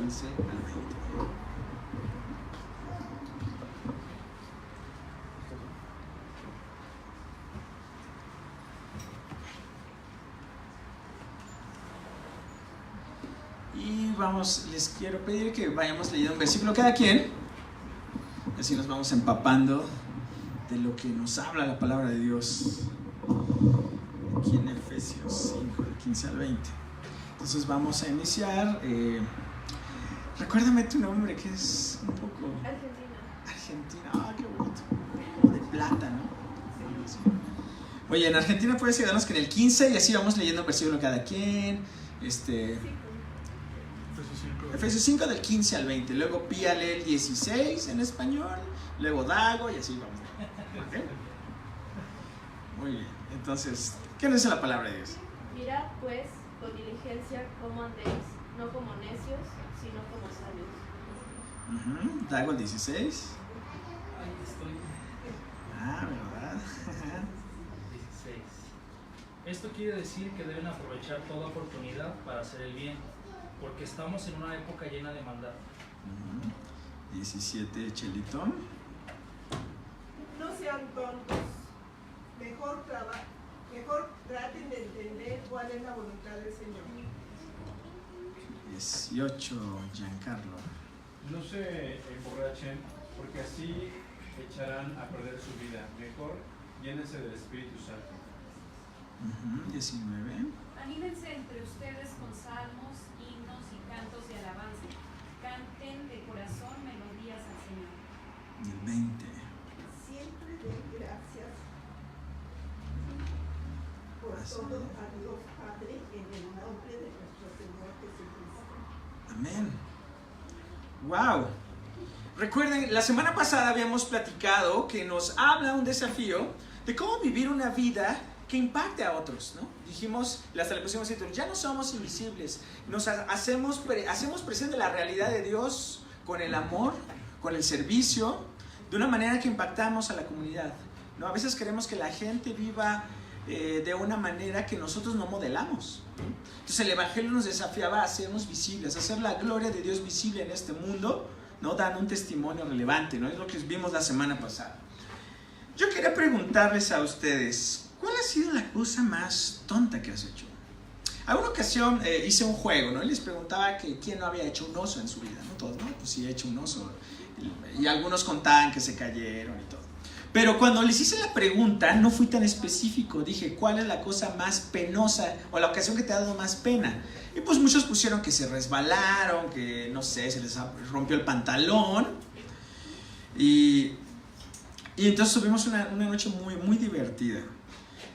15 al 20. Y les quiero pedir que vayamos leyendo un versículo cada quien, así nos vamos empapando de lo que nos habla la palabra de Dios aquí en Efesios 5, del 15 al 20. Entonces vamos a iniciar. Recuérdame tu nombre, que es un poco... Argentina, qué bonito. Como de plata, ¿no? Sí. Oye, en Argentina puedes ayudarnos con el 15 y así vamos leyendo un versículo cada quien. Efesios 5 del 15 al 20. Luego Pía lee el 16 en español. Luego Dago y así vamos. ¿Okay? Muy bien. Entonces, ¿qué nos dice la palabra de Dios? Mirad pues con diligencia cómo andéis, no como necios, sino como sabios. Dago el 16. Ahí estoy. ¿Verdad? 16. Esto quiere decir que deben aprovechar toda oportunidad para hacer el bien, porque estamos en una época llena de maldad. 17, Chelito. No sean tontos, mejor traten de entender cuál es la voluntad del Señor. 18, Giancarlo. No se emborrachen, porque así echarán a perder su vida. Mejor llénense del Espíritu Santo. 19. Anímense entre ustedes con salmos, himnos y cantos de alabanza. Canten de corazón melodías al Señor. Y el 20. Siempre den gracias por todo a Dios Padre en el nombre de nuestro Señor Jesucristo. Amén. Wow. Recuerden, la semana pasada habíamos platicado que nos habla un desafío de cómo vivir una vida que impacte a otros, ¿no? Dijimos, hasta le pusimos título, ya no somos invisibles, nos hacemos presente la realidad de Dios con el amor, con el servicio, de una manera que impactamos a la comunidad, ¿no? A veces queremos que la gente viva de una manera que nosotros no modelamos, ¿no? Entonces el Evangelio nos desafiaba a hacernos visibles, a hacer la gloria de Dios visible en este mundo, ¿no? Dando un testimonio relevante, ¿no? Es lo que vimos la semana pasada. Yo quería preguntarles a ustedes, ¿cuál ha sido la cosa más tonta que has hecho? A una ocasión hice un juego, ¿no? Y les preguntaba que quién no había hecho un oso en su vida, ¿no? Todos, ¿no? Pues sí, he hecho un oso. Y algunos contaban que se cayeron y todo. Pero cuando les hice la pregunta, no fui tan específico. Dije, ¿cuál es la cosa más penosa o la ocasión que te ha dado más pena? Y pues muchos pusieron que se resbalaron, que no sé, se les rompió el pantalón. Y entonces tuvimos una noche muy, muy divertida.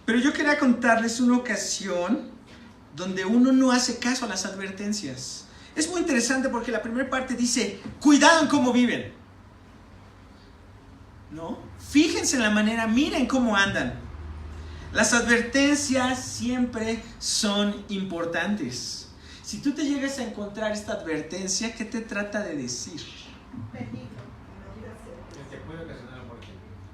Pero yo quería contarles una ocasión donde uno no hace caso a las advertencias. Es muy interesante porque la primera parte dice, cuidado en cómo viven, ¿no? Fíjense en la manera, miren cómo andan. Las advertencias siempre son importantes. Si tú te llegas a encontrar esta advertencia, ¿qué te trata de decir? Peligro, no irá a ser. Te puede ocasionar la muerte.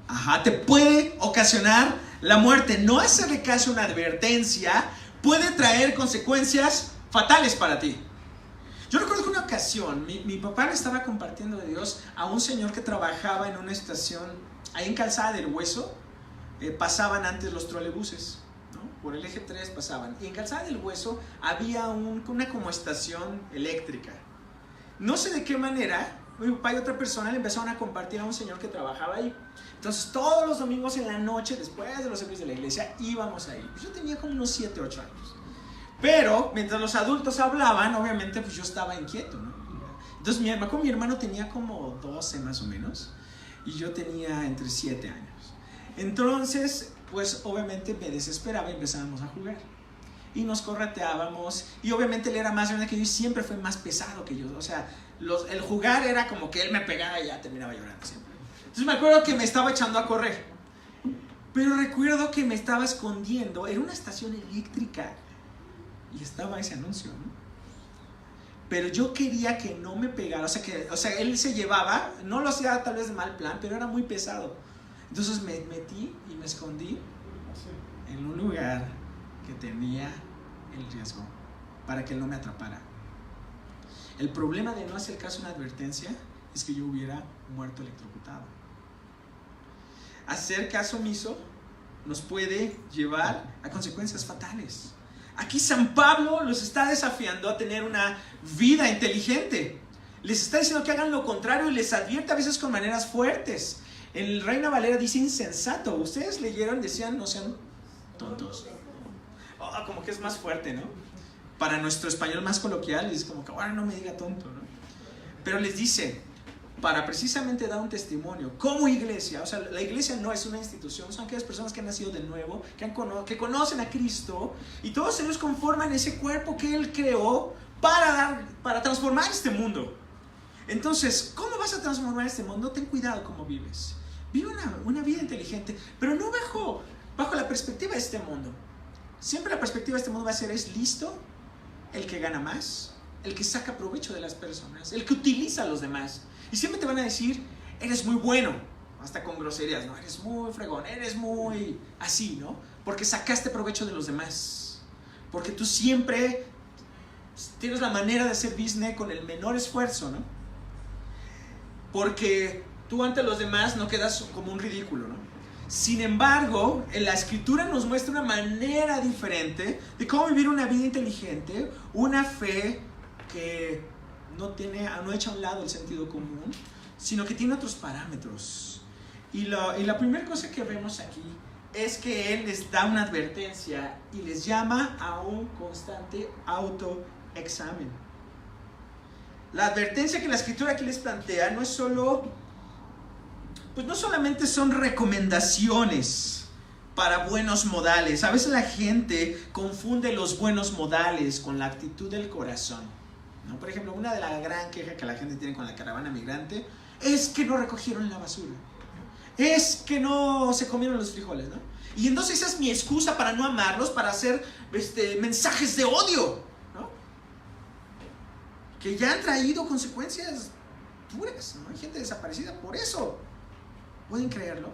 Ajá, te puede ocasionar la muerte. No hacerle caso a una advertencia puede traer consecuencias fatales para ti. Yo recuerdo que una ocasión mi papá le estaba compartiendo de Dios a un señor que trabajaba en una estación ahí en Calzada del Hueso. Pasaban antes los trolebuses, ¿no? Por el eje 3 pasaban. Y en Calzada del Hueso había una como estación eléctrica. No sé de qué manera mi papá y otra persona le empezaron a compartir a un señor que trabajaba ahí. Entonces todos los domingos en la noche, después de los servicios de la iglesia, íbamos ahí. Pues yo tenía como unos 7, 8 años. Pero mientras los adultos hablaban, obviamente pues yo estaba inquieto, ¿no? Entonces mi hermano tenía como 12 más o menos, y yo tenía entre 7 años. Entonces pues obviamente me desesperaba y empezábamos a jugar. Y nos correteábamos, y obviamente él era más grande que yo y siempre fue más pesado que yo. O sea, el jugar era como que él me pegaba y ya terminaba llorando siempre. Entonces me acuerdo que me estaba echando a correr, pero recuerdo que me estaba escondiendo. Era una estación eléctrica y estaba ese anuncio, ¿no? Pero yo quería que no me pegara. O sea, él se llevaba, no lo hacía tal vez de mal plan, pero era muy pesado. Entonces me metí y me escondí en un lugar que tenía el riesgo para que él no me atrapara. El problema de no hacer caso a una advertencia es que yo hubiera muerto electrocutado. Hacer caso omiso nos puede llevar a consecuencias fatales. Aquí San Pablo los está desafiando a tener una vida inteligente. Les está diciendo que hagan lo contrario y les advierte a veces con maneras fuertes. En el Reina Valera dice insensato. Ustedes leyeron, decían, no sean tontos. Oh, como que es más fuerte, ¿no? Para nuestro español más coloquial es como que ahora no me diga tonto, ¿no? Pero les dice, para precisamente dar un testimonio como iglesia. O sea, la iglesia no es una institución, son aquellas personas que han nacido de nuevo, que conocen a Cristo, y todos ellos conforman ese cuerpo que Él creó para transformar este mundo. Entonces, ¿cómo vas a transformar este mundo? Ten cuidado cómo vives. Vive una vida inteligente, pero no bajo la perspectiva de este mundo. Siempre la perspectiva de este mundo va a ser: es listo el que gana más, el que saca provecho de las personas, el que utiliza a los demás. Y siempre te van a decir: eres muy bueno, hasta con groserías, ¿no? Eres muy fregón, eres muy así, ¿no? Porque sacaste provecho de los demás. Porque tú siempre tienes la manera de hacer business con el menor esfuerzo, ¿no? Porque tú ante los demás no quedas como un ridículo, ¿no? Sin embargo, en la Escritura nos muestra una manera diferente de cómo vivir una vida inteligente, una fe que no echa a un lado el sentido común, sino que tiene otros parámetros. Y la primera cosa que vemos aquí es que Él les da una advertencia y les llama a un constante autoexamen. La advertencia que la Escritura aquí les plantea no es no solamente son recomendaciones para buenos modales. A veces la gente confunde los buenos modales con la actitud del corazón, ¿no? Por ejemplo, una de las gran quejas que la gente tiene con la caravana migrante es que no recogieron la basura, es que no se comieron los frijoles, ¿no? Y entonces esa es mi excusa para no amarlos, para hacer mensajes de odio, ¿no? Que ya han traído consecuencias duras, ¿no? Hay gente desaparecida por eso. ¿Pueden creerlo?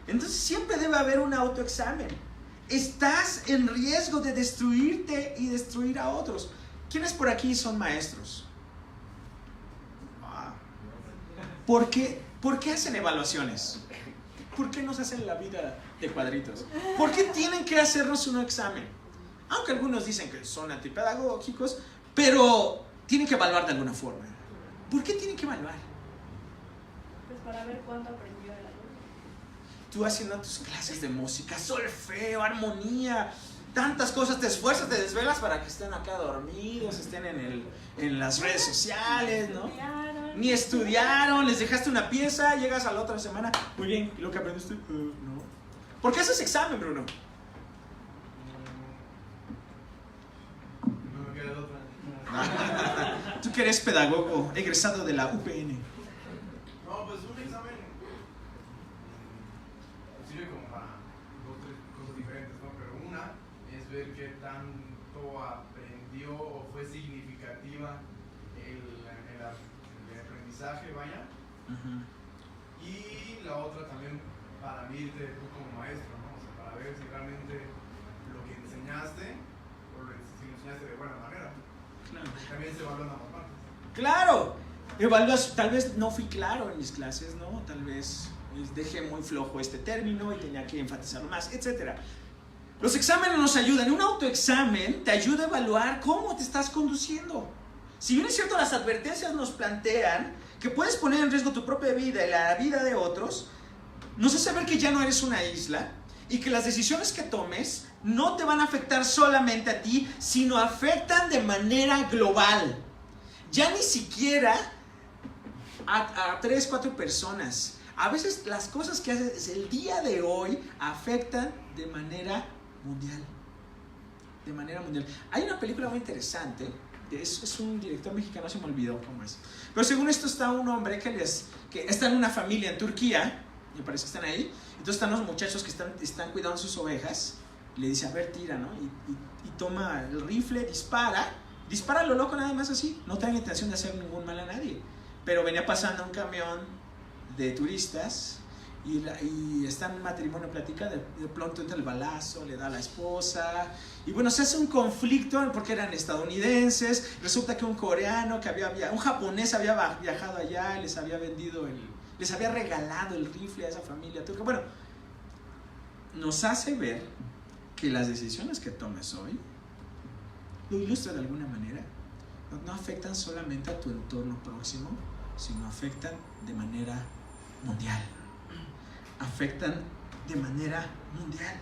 Entonces siempre debe haber un autoexamen. Estás en riesgo de destruirte y destruir a otros. ¿Quiénes por aquí son maestros? ¿Por qué hacen evaluaciones? ¿Por qué nos hacen la vida de cuadritos? ¿Por qué tienen que hacernos un examen? Aunque algunos dicen que son antipedagógicos, pero tienen que evaluar de alguna forma. ¿Por qué tienen que evaluar? Pues para ver cuánto aprendió el alumno. Tú haciendo tus clases de música, solfeo, armonía, tantas cosas, te esfuerzas, te desvelas para que estén acá dormidos, estén en las redes sociales, ¿no? Ni estudiaron, les dejaste una pieza, llegas a la otra semana, muy bien, ¿lo que aprendiste? No. ¿Por qué haces examen, Bruno? No me queda otra. Tú que eres pedagogo, egresado de la UPN. No, pues un examen sirve como para dos o tres cosas diferentes, ¿no? Pero una es ver qué tanto aprendió o fue significativa el aprendizaje, vaya. Y la otra también para medirte tú como maestro, ¿no? O sea, para ver si realmente lo que enseñaste o si lo enseñaste de buena manera. Claro. También se evalúan ambas partes. ¡Claro! Evalúas, tal vez no fui claro en mis clases, ¿no? Tal vez dejé muy flojo este término y tenía que enfatizarlo más, etc. Los exámenes nos ayudan. Un autoexamen te ayuda a evaluar cómo te estás conduciendo. Si bien es cierto, las advertencias nos plantean que puedes poner en riesgo tu propia vida y la vida de otros, nos hace ver que ya no eres una isla y que las decisiones que tomes no te van a afectar solamente a ti, sino afectan de manera global. Ya ni siquiera a 3, 4 personas. A veces las cosas que haces el día de hoy afectan de manera mundial. De manera mundial. Hay una película muy interesante. Es un director mexicano, se me olvidó cómo es. Pero según esto está un hombre que está en una familia en Turquía. Me parece que están ahí. Entonces están los muchachos que están cuidando sus ovejas. Y le dice, a ver, tira, ¿no? Y toma el rifle, dispara a lo loco nada más así. No trae la intención de hacer ningún mal a nadie. Pero venía pasando un camión de turistas y está en un matrimonio, platica, de pronto entra el balazo, le da a la esposa, y bueno, se hace un conflicto porque eran estadounidenses. Resulta que un coreano, un japonés había viajado allá, les había regalado el rifle a esa familia. Bueno, nos hace ver que las decisiones que tomes hoy, lo ilustra de alguna manera, no afectan solamente a tu entorno próximo, sino afectan de manera mundial. Afectan de manera mundial.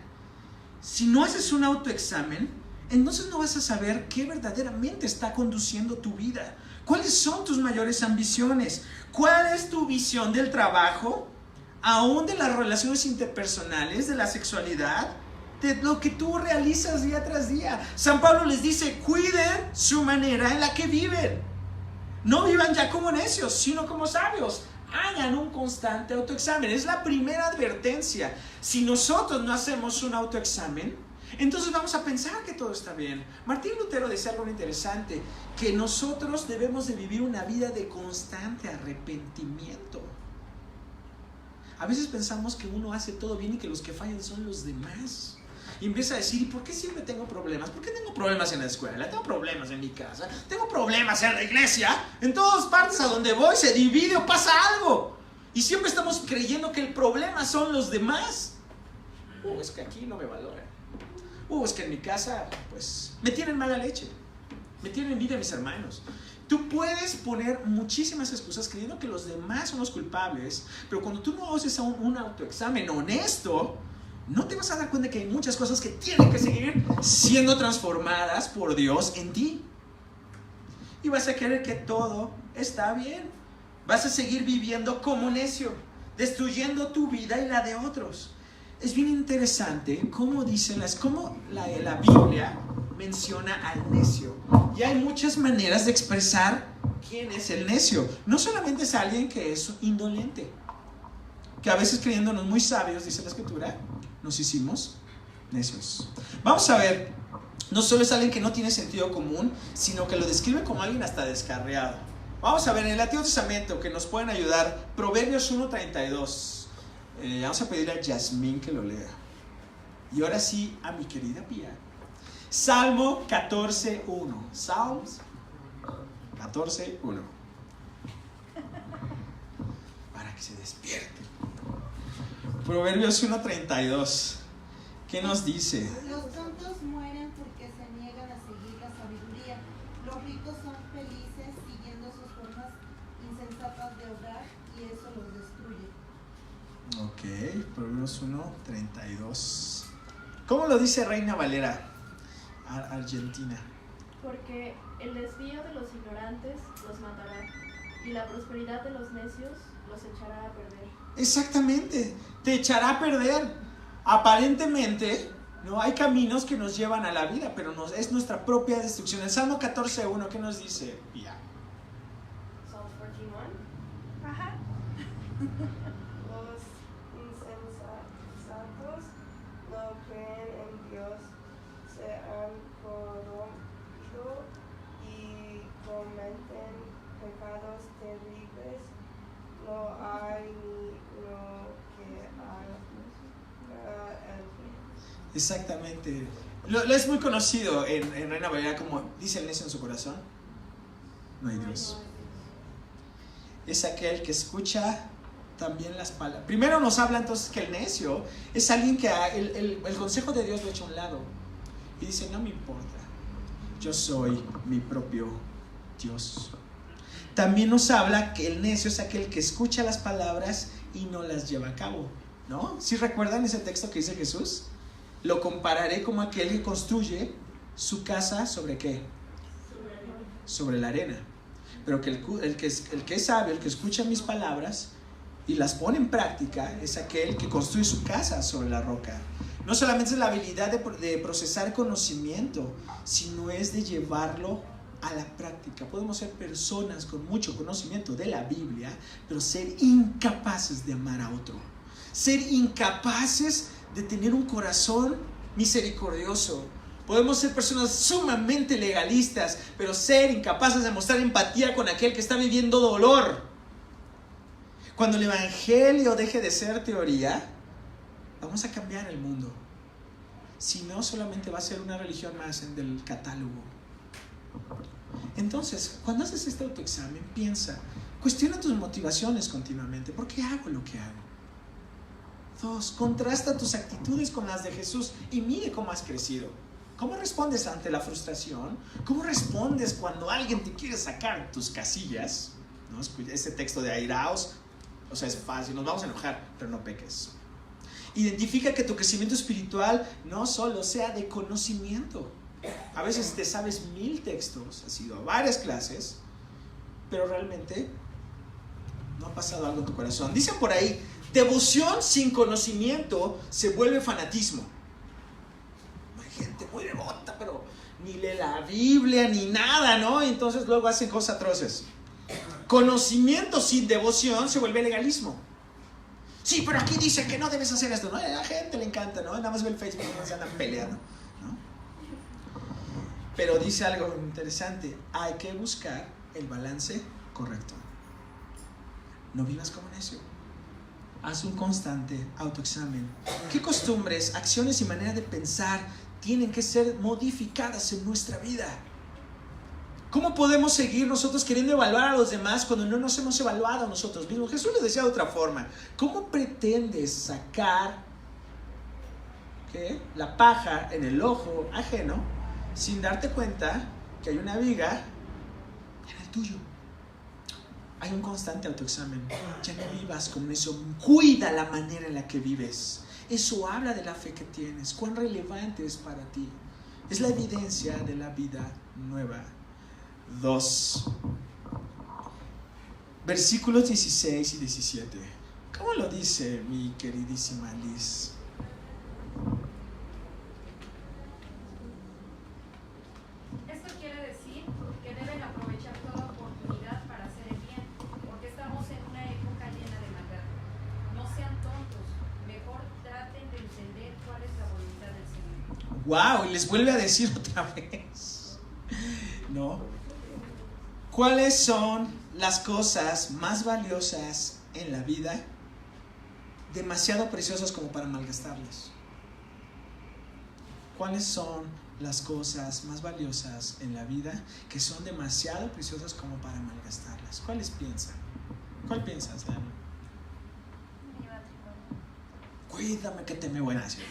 Si no haces un autoexamen, entonces no vas a saber qué verdaderamente está conduciendo tu vida. ¿Cuáles son tus mayores ambiciones? ¿Cuál es tu visión del trabajo? Aún de las relaciones interpersonales, de la sexualidad, de lo que tú realizas día tras día. San Pablo les dice, cuiden su manera en la que viven. No vivan ya como necios, sino como sabios. Hagan un constante autoexamen. Es la primera advertencia. Si nosotros no hacemos un autoexamen, entonces vamos a pensar que todo está bien. Martín Lutero decía algo interesante, que nosotros debemos de vivir una vida de constante arrepentimiento. A veces pensamos que uno hace todo bien y que los que fallan son los demás. Y empieza a decir, ¿y por qué siempre tengo problemas? ¿Por qué tengo problemas en la escuela? Tengo problemas en mi casa, tengo problemas en la iglesia. En todas partes a donde voy se divide o pasa algo. Y siempre estamos creyendo que el problema son los demás. Es que aquí no me valoran. Es que en mi casa, pues, me tienen mala leche. Me tienen envidia mis hermanos. Tú puedes poner muchísimas excusas creyendo que los demás son los culpables, pero cuando tú no haces un autoexamen honesto, no te vas a dar cuenta que hay muchas cosas que tienen que seguir siendo transformadas por Dios en ti. Y vas a creer que todo está bien. Vas a seguir viviendo como necio, destruyendo tu vida y la de otros. Es bien interesante cómo la Biblia menciona al necio. Y hay muchas maneras de expresar quién es el necio. No solamente es alguien que es indolente, que a veces creyéndonos muy sabios, dice la Escritura, nos hicimos necios. Vamos a ver, no solo es alguien que no tiene sentido común, sino que lo describe como alguien hasta descarriado. Vamos a ver en el Antiguo Testamento que nos pueden ayudar, Proverbios 1:32. Vamos a pedirle a Yasmín que lo lea. Y ahora sí, a mi querida Pía. Salmo 14:1. Salmos 14:1. Para que se despierte. Proverbios 1:32. ¿Qué nos dice? Los tontos mueren porque se niegan a seguir la sabiduría. Los ricos son felices siguiendo sus formas insensatas de obrar y eso los destruye. Ok, Proverbios 1:32. ¿Cómo lo dice Reina Valera, Argentina? Porque el desvío de los ignorantes los matará, y la prosperidad de los necios los echará a perder. Exactamente, te echará a perder. Aparentemente, no hay caminos que nos llevan a la vida, pero es nuestra propia destrucción. El Salmo 14:1, ¿qué nos dice? Pía. Psalm 14:1. Ajá. Los insensatos no creen en Dios, se han corrompido y cometen pecados terribles. No hay ni lo que haga el bien. Exactamente. Lo es muy conocido en Reina Valera como dice el necio en su corazón: no hay Dios. Es aquel que escucha también las palabras. Primero nos habla entonces que el necio es alguien que el consejo de Dios lo echa a un lado y dice: no me importa, yo soy mi propio Dios. También nos habla que el necio es aquel que escucha las palabras y no las lleva a cabo, ¿no? ¿Sí recuerdan ese texto que dice Jesús? Lo compararé como aquel que construye su casa ¿sobre qué? Sobre la arena. Pero que el que es sabio, el que escucha mis palabras y las pone en práctica, es aquel que construye su casa sobre la roca. No solamente es la habilidad de procesar conocimiento, sino es de llevarlo a la práctica. Podemos ser personas con mucho conocimiento de la Biblia, pero ser incapaces de amar a otro. Ser incapaces de tener un corazón misericordioso. Podemos ser personas sumamente legalistas, pero ser incapaces de mostrar empatía con aquel que está viviendo dolor. Cuando el evangelio deje de ser teoría, vamos a cambiar el mundo. Si no, solamente va a ser una religión más del catálogo. Entonces, cuando haces este autoexamen, piensa, cuestiona tus motivaciones continuamente. ¿Por qué hago lo que hago? 2, contrasta tus actitudes con las de Jesús y mire cómo has crecido. ¿Cómo respondes ante la frustración? ¿Cómo respondes cuando alguien te quiere sacar tus casillas? ¿No? Ese texto de airaos, o sea, es fácil, nos vamos a enojar, pero no peques. Identifica que tu crecimiento espiritual no solo sea de conocimiento. A veces te sabes 1000 textos, has ido a varias clases, pero realmente no ha pasado algo en tu corazón. Dicen por ahí, devoción sin conocimiento se vuelve fanatismo. Hay gente muy devota, pero ni lee la Biblia ni nada, ¿no? Entonces luego hacen cosas atroces. Conocimiento sin devoción se vuelve legalismo. Sí, pero aquí dice que no debes hacer esto, ¿no? A la gente le encanta, ¿no? Nada más ve el Facebook y se andan peleando, ¿no? Pero dice algo interesante, hay que buscar el balance correcto. No vivas como necio. Haz un constante autoexamen. ¿Qué costumbres, acciones y maneras de pensar tienen que ser modificadas en nuestra vida? ¿Cómo podemos seguir nosotros queriendo evaluar a los demás cuando no nos hemos evaluado a nosotros mismos? Jesús lo decía de otra forma. ¿Cómo pretendes sacar la paja en el ojo ajeno sin darte cuenta que hay una viga en el tuyo? Hay un constante autoexamen. Ya no vivas como eso. Cuida la manera en la que vives. Eso habla de la fe que tienes. Cuán relevante es para ti. Es la evidencia de la vida nueva. 2. Versículos 16 y 17. ¿Cómo lo dice mi queridísima Liz? Esto quiere decir que deben aprovechar toda oportunidad para hacer el bien, porque estamos en una época llena de maldad. No sean tontos, mejor traten de entender cuál es la voluntad del Señor. ¡Wow! Y les vuelve a decir otra vez, ¿no? ¿Cuáles son las cosas más valiosas en la vida? Demasiado preciosas como para malgastarlas. ¿Cuáles son las cosas más valiosas en la vida que son demasiado preciosas como para malgastarlas? ¿Cuáles piensan? ¿Cuál piensas, Dani? Mi matrimonio. Cuídame que te me voy a decir.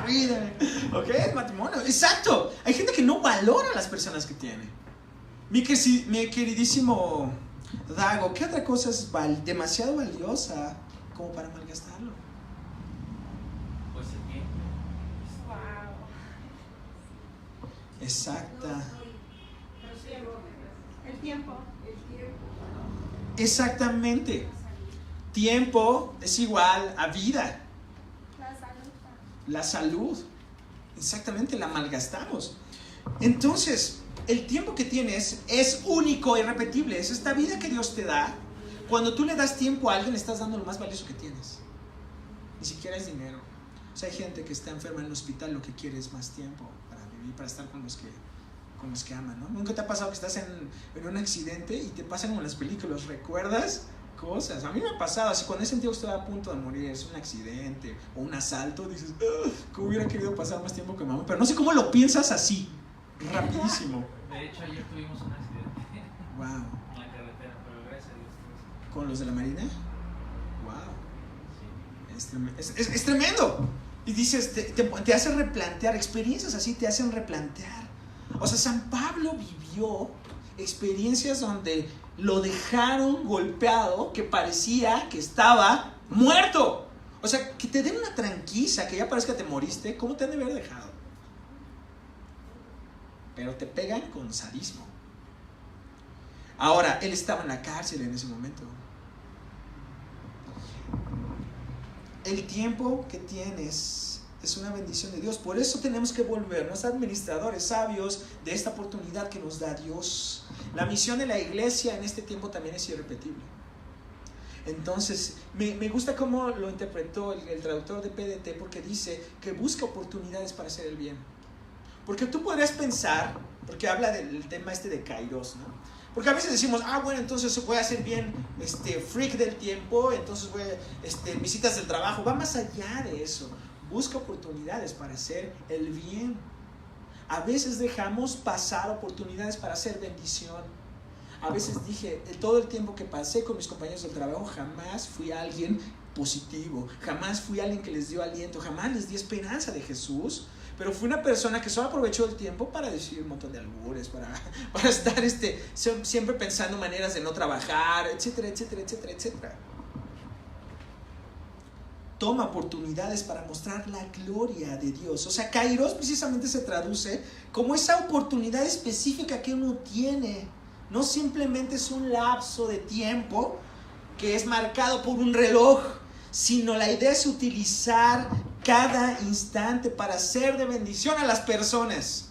Cuídame. ¿Ok? El matrimonio. Exacto. Hay gente que no valora a las personas que tiene. Mi queridísimo Dago, ¿qué otra cosa es demasiado valiosa como para malgastarlo? Pues el tiempo. Wow. Exacta. El tiempo. Exactamente. Tiempo es igual a vida. La salud. Exactamente, la malgastamos. Entonces, el tiempo que tienes es único e irrepetible. Es esta vida que Dios te da. Cuando tú le das tiempo a alguien, le estás dando lo más valioso que tienes. Ni siquiera es dinero. O sea, hay gente que está enferma en el hospital, lo que quiere es más tiempo para vivir, para estar con los que aman, ¿no? ¿Nunca te ha pasado que estás en un accidente y te pasan como en las películas? ¿Recuerdas cosas? A mí me ha pasado, así cuando he sentido que estoy a punto de morir, es un accidente o un asalto, dices, ¿cómo hubiera querido pasar más tiempo que mamá? Pero no sé cómo lo piensas así, rapidísimo. De hecho, ayer tuvimos un accidente Wow. en la carretera, pero gracias a Dios. ¿Con los de la Marina? Wow. Sí. Es tremendo. Y dices, te hace replantear, experiencias así te hacen replantear. O sea, San Pablo vivió experiencias donde lo dejaron golpeado, que parecía que estaba muerto. O sea, que te den una tranquiza, que ya parezca que te moriste, ¿cómo te han de haber dejado? Pero te pegan con sadismo. Ahora, él estaba en la cárcel en ese momento. El tiempo que tienes es una bendición de Dios. Por eso tenemos que volvernos administradores sabios de esta oportunidad que nos da Dios. La misión de la iglesia en este tiempo también es irrepetible. Entonces, me gusta cómo lo interpretó el traductor de PDT, porque dice que busca oportunidades para hacer el bien. Porque tú podrías pensar, porque habla del tema este de Kairos, ¿no? Porque a veces decimos, bueno, entonces voy a ser bien freak del tiempo, entonces voy a visitas del trabajo. Va más allá de eso. Busca oportunidades para hacer el bien. A veces dejamos pasar oportunidades para hacer bendición. A veces dije, todo el tiempo que pasé con mis compañeros del trabajo, jamás fui alguien positivo, jamás fui alguien que les dio aliento, jamás les di esperanza de Jesús. Pero fui una persona que solo aprovechó el tiempo para decir un montón de albures, para estar siempre pensando maneras de no trabajar, etcétera, etcétera, etcétera, etcétera. Toma oportunidades para mostrar la gloria de Dios. O sea, Kairos precisamente se traduce como esa oportunidad específica que uno tiene. No simplemente es un lapso de tiempo que es marcado por un reloj, sino la idea es utilizar cada instante para ser de bendición a las personas.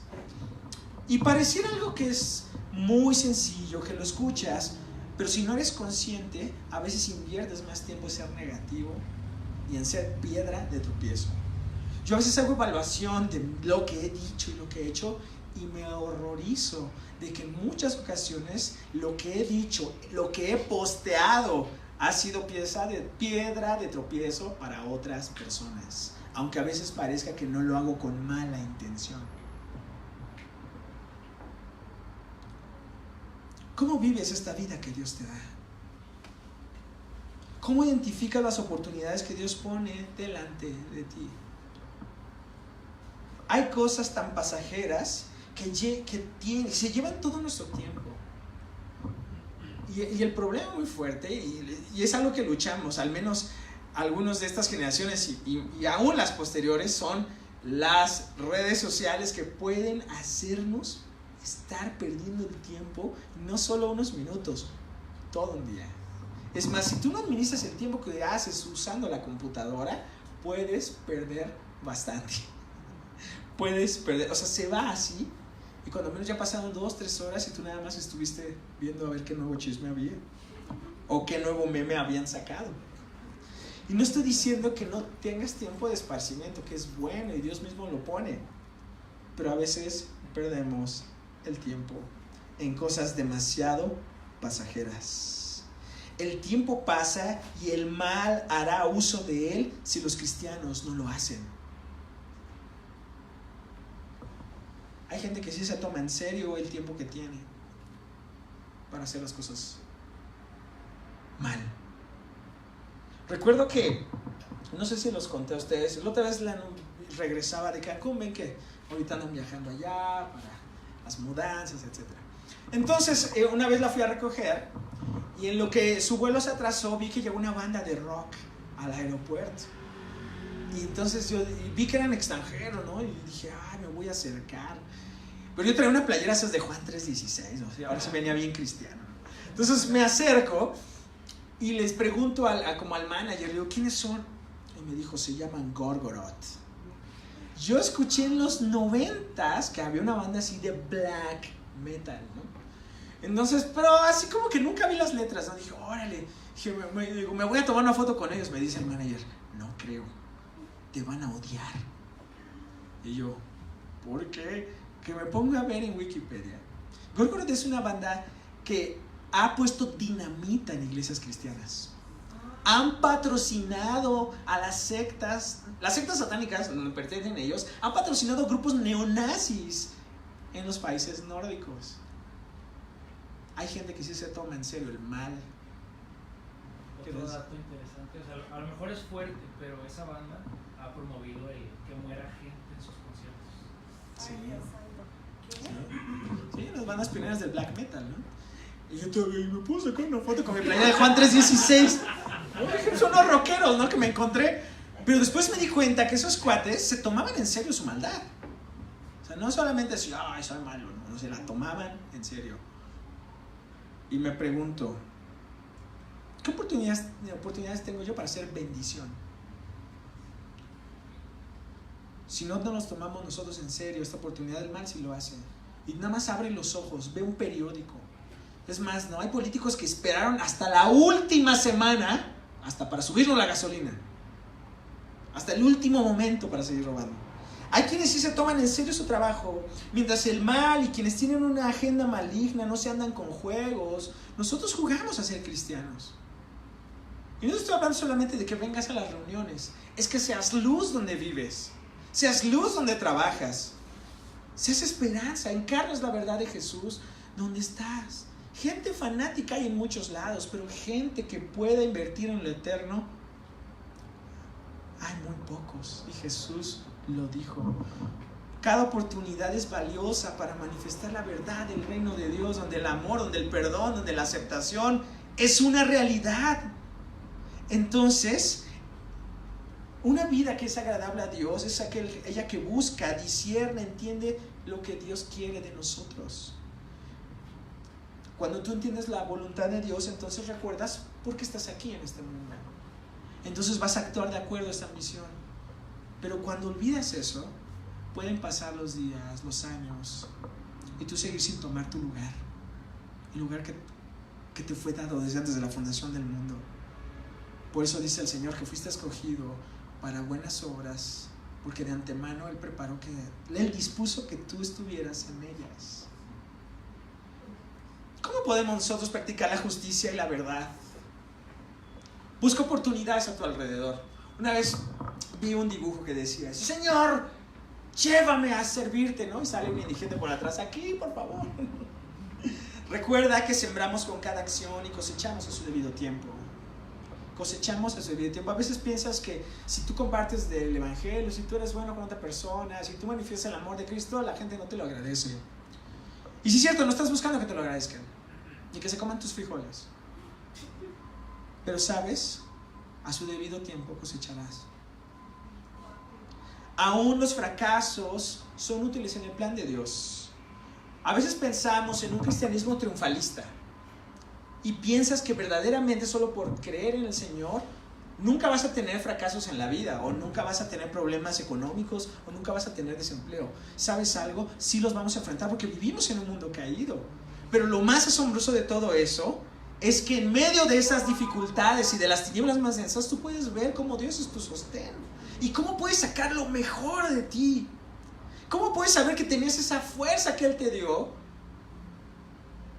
Y pareciera algo que es muy sencillo, que lo escuchas, pero si no eres consciente, a veces inviertes más tiempo en ser negativo y en ser piedra de tropiezo. Yo a veces hago evaluación de lo que he dicho y lo que he hecho y me horrorizo de que en muchas ocasiones lo que he dicho, lo que he posteado, ha sido piedra de tropiezo para otras personas, aunque a veces parezca que no lo hago con mala intención. ¿Cómo vives esta vida que Dios te da? ¿Cómo identificas las oportunidades que Dios pone delante de ti? Hay cosas tan pasajeras que se llevan todo nuestro tiempo. Y el problema muy fuerte, y es algo que luchamos, al menos algunos de estas generaciones y aún las posteriores, son las redes sociales que pueden hacernos estar perdiendo el tiempo, no solo unos minutos, todo un día. Es más, si tú no administras el tiempo que haces usando la computadora, puedes perder bastante. Puedes perder, o sea, se va así. Y cuando menos ya pasaron 2-3 horas y tú nada más estuviste viendo a ver qué nuevo chisme había o qué nuevo meme habían sacado. Y no estoy diciendo que no tengas tiempo de esparcimiento, que es bueno y Dios mismo lo pone, pero a veces perdemos el tiempo en cosas demasiado pasajeras. El tiempo pasa y el mal hará uso de él si los cristianos no lo hacen. Hay gente que sí se toma en serio el tiempo que tiene para hacer las cosas mal. Recuerdo que, no sé si los conté a ustedes, la otra vez regresaba de Cancún, ven que ahorita andan viajando allá para las mudanzas, etc. Entonces, una vez la fui a recoger y en lo que su vuelo se atrasó, vi que llegó una banda de rock al aeropuerto. Y entonces yo vi que eran extranjeros, ¿no? Y dije, me voy a acercar. Pero yo traía una playera esas de Juan 3:16, ¿no? O sea, ahora se venía bien cristiano. Entonces me acerco y les pregunto como al manager, le digo, ¿quiénes son? Y me dijo, se llaman Gorgoroth. Yo escuché en los 90s que había una banda así de black metal, ¿no? Entonces, pero así como que nunca vi las letras, ¿no? Dije, órale. Dije, me voy a tomar una foto con ellos. Me dice el manager, no creo, te van a odiar. Y yo, ¿por qué? Que me ponga a ver en Wikipedia. Gorgoroth es una banda que ha puesto dinamita en iglesias cristianas. Han patrocinado a las sectas satánicas, donde pertenecen ellos, han patrocinado grupos neonazis en los países nórdicos. Hay gente que sí se toma en serio el mal. Otro dato interesante, o sea, a lo mejor es fuerte, pero esa banda ha promovido el que muera gente en sus conciertos. Sí. Sí, las bandas pioneras del black metal, ¿no? Y yo todavía me puedo sacar una foto con mi playera de Juan 3:16. Son unos rockeros, ¿no? Que me encontré. Pero después me di cuenta que esos cuates se tomaban en serio su maldad. O sea, no solamente decir, soy malo, no, se la tomaban en serio. Y me pregunto, ¿qué oportunidades tengo yo para hacer bendición? Si no nos tomamos nosotros en serio esta oportunidad, del mal sí lo hace. Y nada más abre los ojos, ve un periódico. Es más, no hay políticos que esperaron hasta la última semana, hasta para subirnos la gasolina, hasta el último momento para seguir robando. Hay quienes sí se toman en serio su trabajo, mientras el mal y quienes tienen una agenda maligna no se andan con juegos. Nosotros jugamos a ser cristianos. Y no estoy hablando solamente de que vengas a las reuniones, es que seas luz donde vives, seas luz donde trabajas, seas esperanza, encarnes la verdad de Jesús donde estás. Gente fanática hay en muchos lados, pero gente que pueda invertir en lo eterno, hay muy pocos. Y Jesús lo dijo. Cada oportunidad es valiosa para manifestar la verdad del reino de Dios, donde el amor, donde el perdón, donde la aceptación es una realidad. Entonces, una vida que es agradable a Dios es aquella que busca, discierne, entiende lo que Dios quiere de nosotros. Cuando tú entiendes la voluntad de Dios, entonces recuerdas por qué estás aquí en este mundo. Entonces vas a actuar de acuerdo a esta misión. Pero cuando olvidas eso, pueden pasar los días, los años, y tú seguir sin tomar tu lugar. El lugar que te fue dado desde antes de la fundación del mundo. Por eso dice el Señor que fuiste escogido para buenas obras, porque de antemano Él dispuso que tú estuvieras en ellas. ¿Cómo podemos nosotros practicar la justicia y la verdad? Busca oportunidades a tu alrededor. Una vez vi un dibujo que decía: Señor, llévame a servirte, ¿no? Y sale un indigente por atrás: aquí, por favor. Recuerda que sembramos con cada acción y cosechamos a su debido tiempo. Cosechamos a su debido tiempo. A veces piensas que si tú compartes del evangelio, si tú eres bueno con otra persona, si tú manifiestas el amor de Cristo, la gente no te lo agradece. Y si es cierto, no estás buscando que te lo agradezcan ni que se coman tus frijoles, pero sabes, a su debido tiempo cosecharás. Aún los fracasos son útiles en el plan de Dios. A veces pensamos en un cristianismo triunfalista y piensas que verdaderamente solo por creer en el Señor nunca vas a tener fracasos en la vida, o nunca vas a tener problemas económicos, o nunca vas a tener desempleo. ¿Sabes algo? Sí los vamos a enfrentar porque vivimos en un mundo caído. Pero lo más asombroso de todo eso es que en medio de esas dificultades y de las tinieblas más densas, tú puedes ver cómo Dios es tu sostén y cómo puedes sacar lo mejor de ti. ¿Cómo puedes saber que tenías esa fuerza que Él te dio?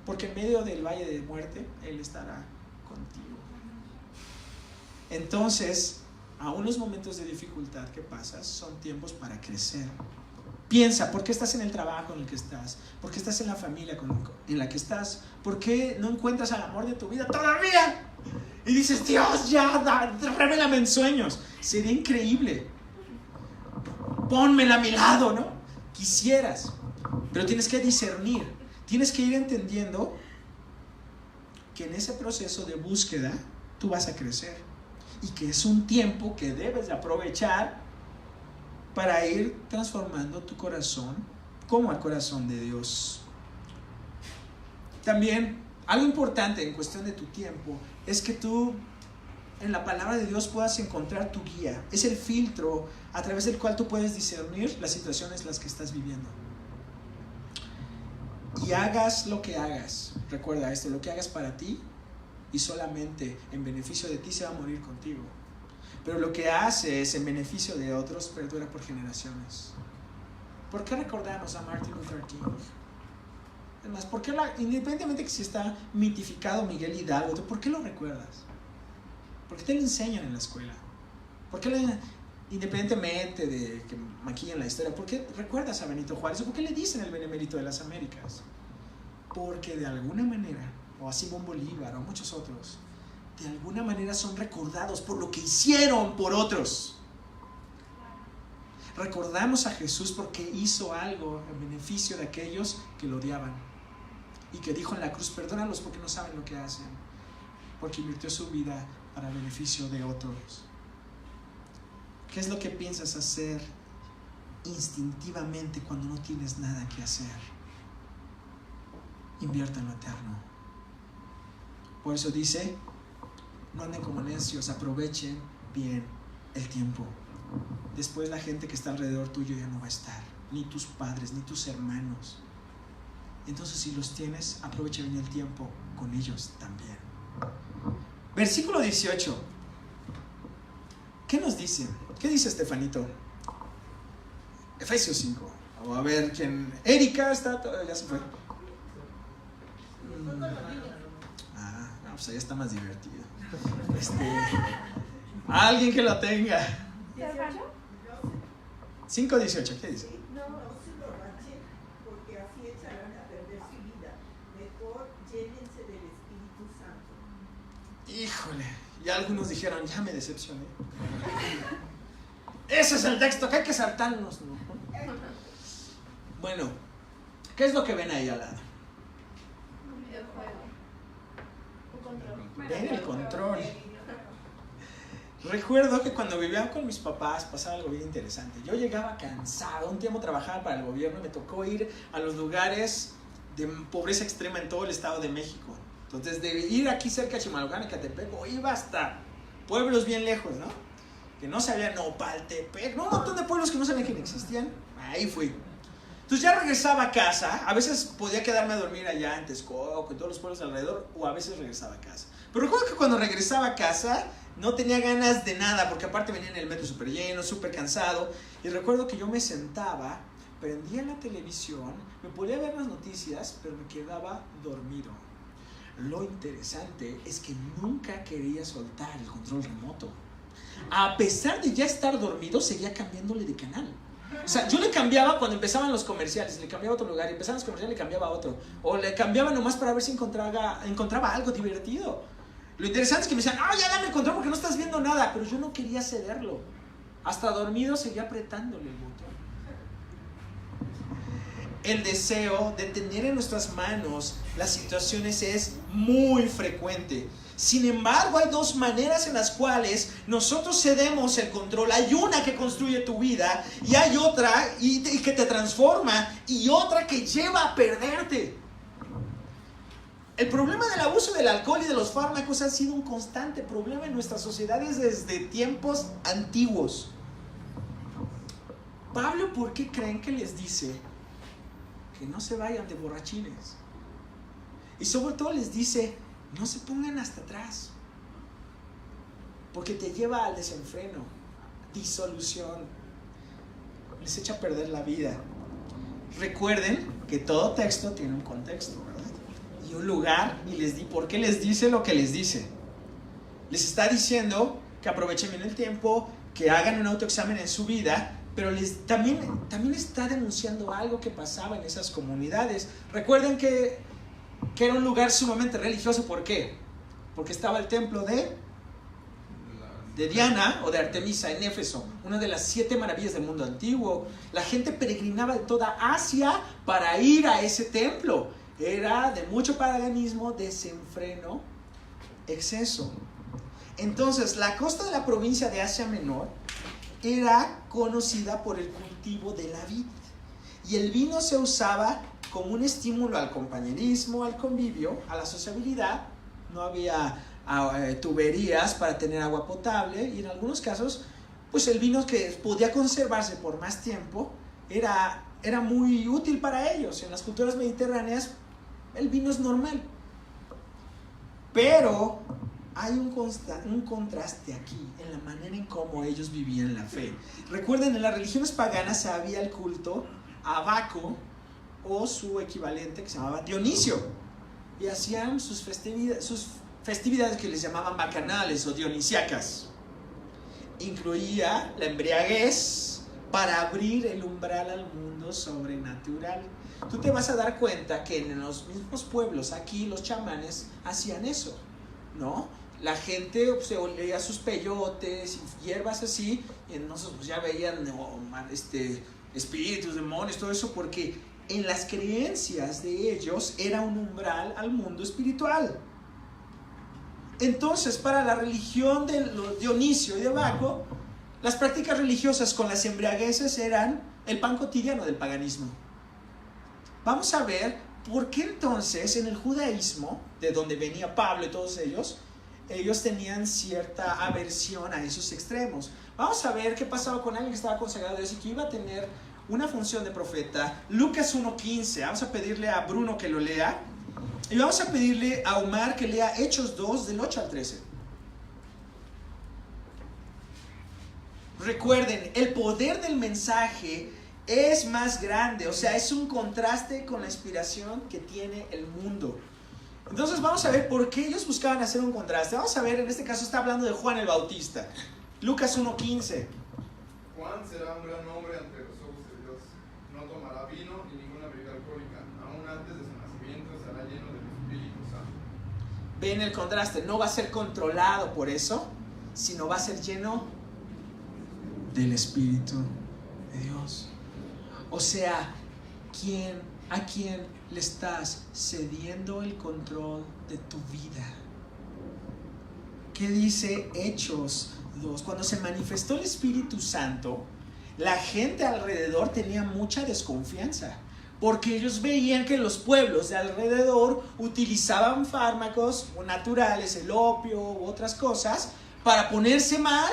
Porque en medio del valle de muerte, Él estará contigo. Entonces, aún los momentos de dificultad que pasas son tiempos para crecer. Piensa, ¿por qué estás en el trabajo en el que estás? ¿Por qué estás en la familia en la que estás? ¿Por qué no encuentras al amor de tu vida todavía? Y dices: Dios, ya, revélame en sueños. Sería increíble. Pónmela a mi lado, ¿no? Quisieras. Pero tienes que discernir. Tienes que ir entendiendo que en ese proceso de búsqueda tú vas a crecer. Y que es un tiempo que debes de aprovechar para ir transformando tu corazón como el corazón de Dios. También, algo importante en cuestión de tu tiempo es que tú en la palabra de Dios puedas encontrar tu guía. Es el filtro a través del cual tú puedes discernir las situaciones en las que estás viviendo. Y hagas lo que hagas, recuerda esto: lo que hagas para ti y solamente en beneficio de ti se va a morir contigo. Pero lo que haces en beneficio de otros perdura por generaciones. ¿Por qué recordamos a Martin Luther King? Además, ¿por qué independientemente de que si está mitificado Miguel Hidalgo, ¿por qué lo recuerdas? ¿Por qué te lo enseñan en la escuela? ¿Por qué independientemente de que maquillen la historia, por qué recuerdas a Benito Juárez? ¿Por qué le dicen el benemérito de las Américas? Porque de alguna manera, o a Simón Bolívar o a muchos otros, de alguna manera son recordados por lo que hicieron por otros. Recordamos a Jesús porque hizo algo en beneficio de aquellos que lo odiaban y que dijo en la cruz: perdónalos porque no saben lo que hacen, porque invirtió su vida para el beneficio de otros. ¿Qué es lo que piensas hacer instintivamente cuando no tienes nada que hacer? Invierta en lo eterno. Por eso dice: no anden como necios, aprovechen bien el tiempo. Después la gente que está alrededor tuyo ya no va a estar, ni tus padres, ni tus hermanos. Entonces, si los tienes, aprovecha bien el tiempo con ellos también. Versículo 18. ¿Qué nos dice? ¿Qué dice Estefanito? Efesios 5. Vamos a ver quién. Erika está. Ya se fue. No, pues ahí está más divertido. Alguien que lo tenga. 5:18, ¿qué dice? No se lo rachen, porque así echarán a perder su vida. Mejor llénense del Espíritu Santo. Híjole, y algunos dijeron, ya me decepcioné. Ese es el texto que hay que saltarnos, ¿no? Bueno, ¿qué es lo que ven ahí al lado? Un videojuego. Un control. Ven el control. Recuerdo que cuando vivía con mis papás pasaba algo bien interesante. Yo llegaba cansado, un tiempo trabajaba para el gobierno y me tocó ir a los lugares de pobreza extrema en todo el Estado de México. Entonces, de ir aquí cerca de Chimalhuacán y Catepec, iba hasta pueblos bien lejos, ¿no? Que no sabía, Nopaltepec, un montón de pueblos que no sabían que existían. Ahí fui. Entonces ya regresaba a casa, a veces podía quedarme a dormir allá en Texcoco, en todos los pueblos alrededor, o a veces regresaba a casa. Pero recuerdo que cuando regresaba a casa no tenía ganas de nada, porque aparte venía en el metro súper lleno, súper cansado, y recuerdo que yo me sentaba, prendía la televisión, me podía ver las noticias, pero me quedaba dormido. Lo interesante es que nunca quería soltar el control remoto. A pesar de ya estar dormido, seguía cambiándole de canal. O sea, yo le cambiaba cuando empezaban los comerciales, le cambiaba a otro lugar, y empezaban los comerciales, le cambiaba a otro. O le cambiaba nomás para ver si encontraba algo divertido. Lo interesante es que me decían, ya dame el control porque no estás viendo nada. Pero yo no quería cederlo. Hasta dormido seguía apretándole el botón. El deseo de tener en nuestras manos las situaciones es muy frecuente. Sin embargo, hay dos maneras en las cuales nosotros cedemos el control. Hay una que construye tu vida y hay otra y que te transforma, y otra que lleva a perderte. El problema del abuso del alcohol y de los fármacos ha sido un constante problema en nuestras sociedades desde tiempos antiguos. Pablo, ¿por qué creen que les dice que no se vayan de borrachines? Y sobre todo les dice, no se pongan hasta atrás, porque te lleva al desenfreno, disolución, les echa a perder la vida. Recuerden que todo texto tiene un contexto, ¿verdad? Y un lugar, y ¿por qué les dice lo que les dice? Les está diciendo que aprovechen bien el tiempo, que hagan un autoexamen en su vida, pero también está denunciando algo que pasaba en esas comunidades. Recuerden que era un lugar sumamente religioso. ¿Por qué? Porque estaba el templo de Diana o de Artemisa en Éfeso, una de las 7 maravillas del mundo antiguo. La gente peregrinaba de toda Asia para ir a ese templo. Era de mucho paganismo, desenfreno, exceso. Entonces, la costa de la provincia de Asia Menor era conocida por el cultivo de la vid, y el vino se usaba como un estímulo al compañerismo, al convivio, a la sociabilidad. No había tuberías para tener agua potable, y en algunos casos, pues el vino que podía conservarse por más tiempo era muy útil para ellos. En las culturas mediterráneas el vino es normal, pero hay un contraste aquí en la manera en cómo ellos vivían la fe. Recuerden, en las religiones paganas había el culto a Baco, o su equivalente que se llamaba Dionisio, y hacían sus festividades que les llamaban bacanales o dionisíacas. Incluía la embriaguez para abrir el umbral al mundo sobrenatural. Tú te vas a dar cuenta que en los mismos pueblos aquí los chamanes hacían eso, ¿no? La gente se olía sus peyotes y hierbas así, y entonces pues ya veían espíritus, demonios, todo eso, porque en las creencias de ellos era un umbral al mundo espiritual. Entonces, para la religión de Dionisio y de Baco, las prácticas religiosas con las embriagueces eran el pan cotidiano del paganismo. Vamos a ver por qué entonces en el judaísmo, de donde venía Pablo y todos ellos tenían cierta aversión a esos extremos. Vamos a ver qué pasaba con alguien que estaba consagrado a Dios y que iba a tener una función de profeta. Lucas 1:15. Vamos a pedirle a Bruno que lo lea, y vamos a pedirle a Omar que lea Hechos 2 del 8 al 13. Recuerden, el poder del mensaje es más grande. O sea, es un contraste con la inspiración que tiene el mundo. Entonces vamos a ver por qué ellos buscaban hacer un contraste. Vamos a ver, en este caso está hablando de Juan el Bautista. Lucas 1:15. Juan será un gran hombre ante los ojos de Dios. No tomará vino ni ninguna bebida alcohólica. Aún antes de su nacimiento será lleno del Espíritu Santo. Ven el contraste. No va a ser controlado por eso, sino va a ser lleno del Espíritu de Dios. O sea, ¿a quién le estás cediendo el control de tu vida? ¿Qué dice Hechos 2? Cuando se manifestó el Espíritu Santo, la gente alrededor tenía mucha desconfianza, porque ellos veían que los pueblos de alrededor utilizaban fármacos naturales, el opio u otras cosas, para ponerse mal,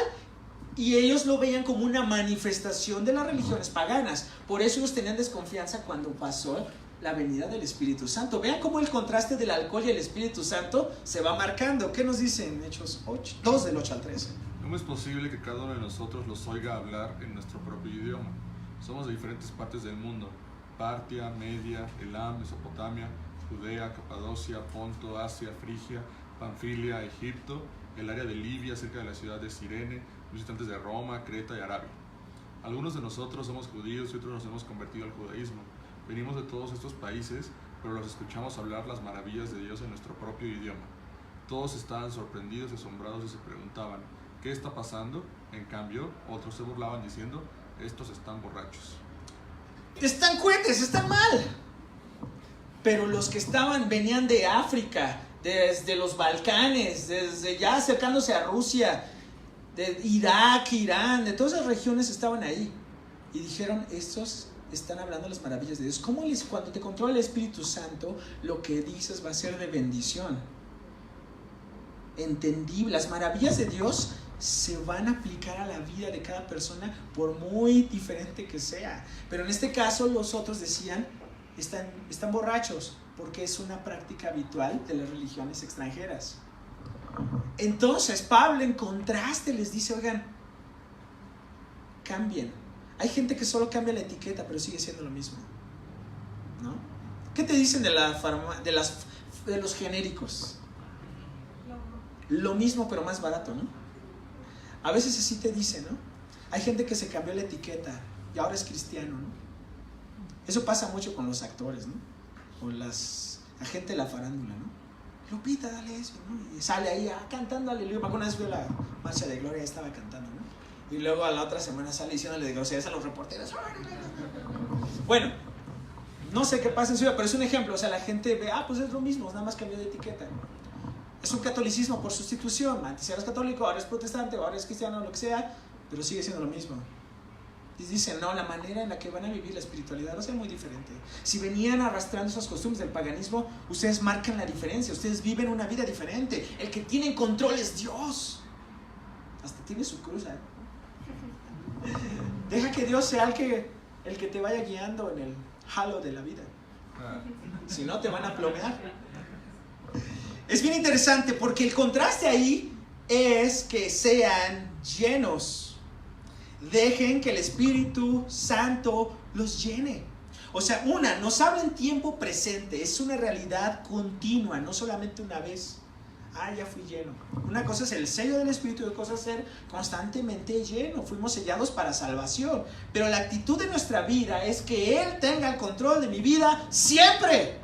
y ellos lo veían como una manifestación de las religiones paganas. Por eso ellos tenían desconfianza cuando pasó la venida del Espíritu Santo. Vean cómo el contraste del alcohol y el Espíritu Santo se va marcando. ¿Qué nos dice en Hechos 2 del 8 al 13? ¿Cómo es posible que cada uno de nosotros los oiga hablar en nuestro propio idioma? Somos de diferentes partes del mundo: Partia, Media, Elam, Mesopotamia, Judea, Capadocia, Ponto, Asia, Frigia, Panfilia, Egipto, el área de Libia, cerca de la ciudad de Cirene, visitantes de Roma, Creta y Arabia. Algunos de nosotros somos judíos y otros nos hemos convertido al judaísmo. Venimos de todos estos países, pero los escuchamos hablar las maravillas de Dios en nuestro propio idioma. Todos estaban sorprendidos y asombrados y se preguntaban: ¿qué está pasando? En cambio, otros se burlaban diciendo: estos están borrachos. Están cuetes, están mal. Pero los que venían de África, desde los Balcanes, desde ya acercándose a Rusia, de Irak, Irán, de todas esas regiones estaban ahí. Y dijeron: estos están hablando las maravillas de Dios. Cuando te controla el Espíritu Santo, lo que dices va a ser de bendición. Entendible. Las maravillas de Dios se van a aplicar a la vida de cada persona, por muy diferente que sea. Pero en este caso los otros decían: están borrachos, porque es una práctica habitual de las religiones extranjeras. Entonces Pablo, en contraste, les dice: oigan, cambien. Hay gente que solo cambia la etiqueta, pero sigue siendo lo mismo, ¿no? ¿Qué te dicen de los genéricos? Lo mismo, pero más barato, ¿no? A veces así te dicen, ¿no? Hay gente que se cambió la etiqueta y ahora es cristiano, ¿no? Eso pasa mucho con los actores, ¿no? O la gente de la farándula, ¿no? Lupita, dale eso, ¿no? Y sale ahí cantando aleluya. Una vez vio la marcha de gloria y estaba cantando, ¿no? Y luego a la otra semana sale diciéndole de groserías a los reporteros. Bueno, no sé qué pasa en su vida, pero es un ejemplo. O sea, la gente ve: pues es lo mismo, nada más cambió de etiqueta. Es un catolicismo por sustitución. Antes eras católico, ahora es protestante, ahora es cristiano, lo que sea, pero sigue siendo lo mismo. Y dicen: no, la manera en la que van a vivir la espiritualidad va a ser muy diferente. Si venían arrastrando esas costumbres del paganismo, ustedes marcan la diferencia, ustedes viven una vida diferente. El que tiene en control es Dios. Hasta tiene su cruz, ¿eh? Deja que Dios sea el que te vaya guiando en el halo de la vida. Si no, te van a plomear. Es bien interesante porque el contraste ahí es que sean llenos. Dejen que el Espíritu Santo los llene. O sea, nos habla en tiempo presente. Es una realidad continua, no solamente una vez. Ya fui lleno. Una cosa es el sello del Espíritu y otra cosa es ser constantemente lleno. Fuimos sellados para salvación. Pero la actitud de nuestra vida es que Él tenga el control de mi vida siempre.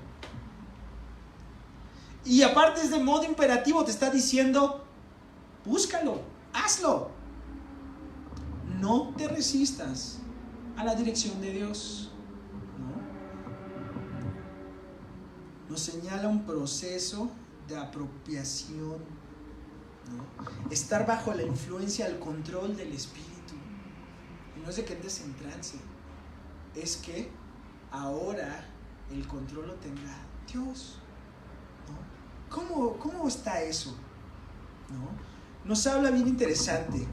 Y aparte es de modo imperativo, te está diciendo: búscalo, hazlo. No te resistas a la dirección de Dios, ¿no? Nos señala un proceso de apropiación, ¿no? Estar bajo la influencia, el control del Espíritu. Y no es de que entres en trance, es que ahora el control lo tenga Dios, ¿no? ¿Cómo está eso? ¿No? Nos habla bien interesante.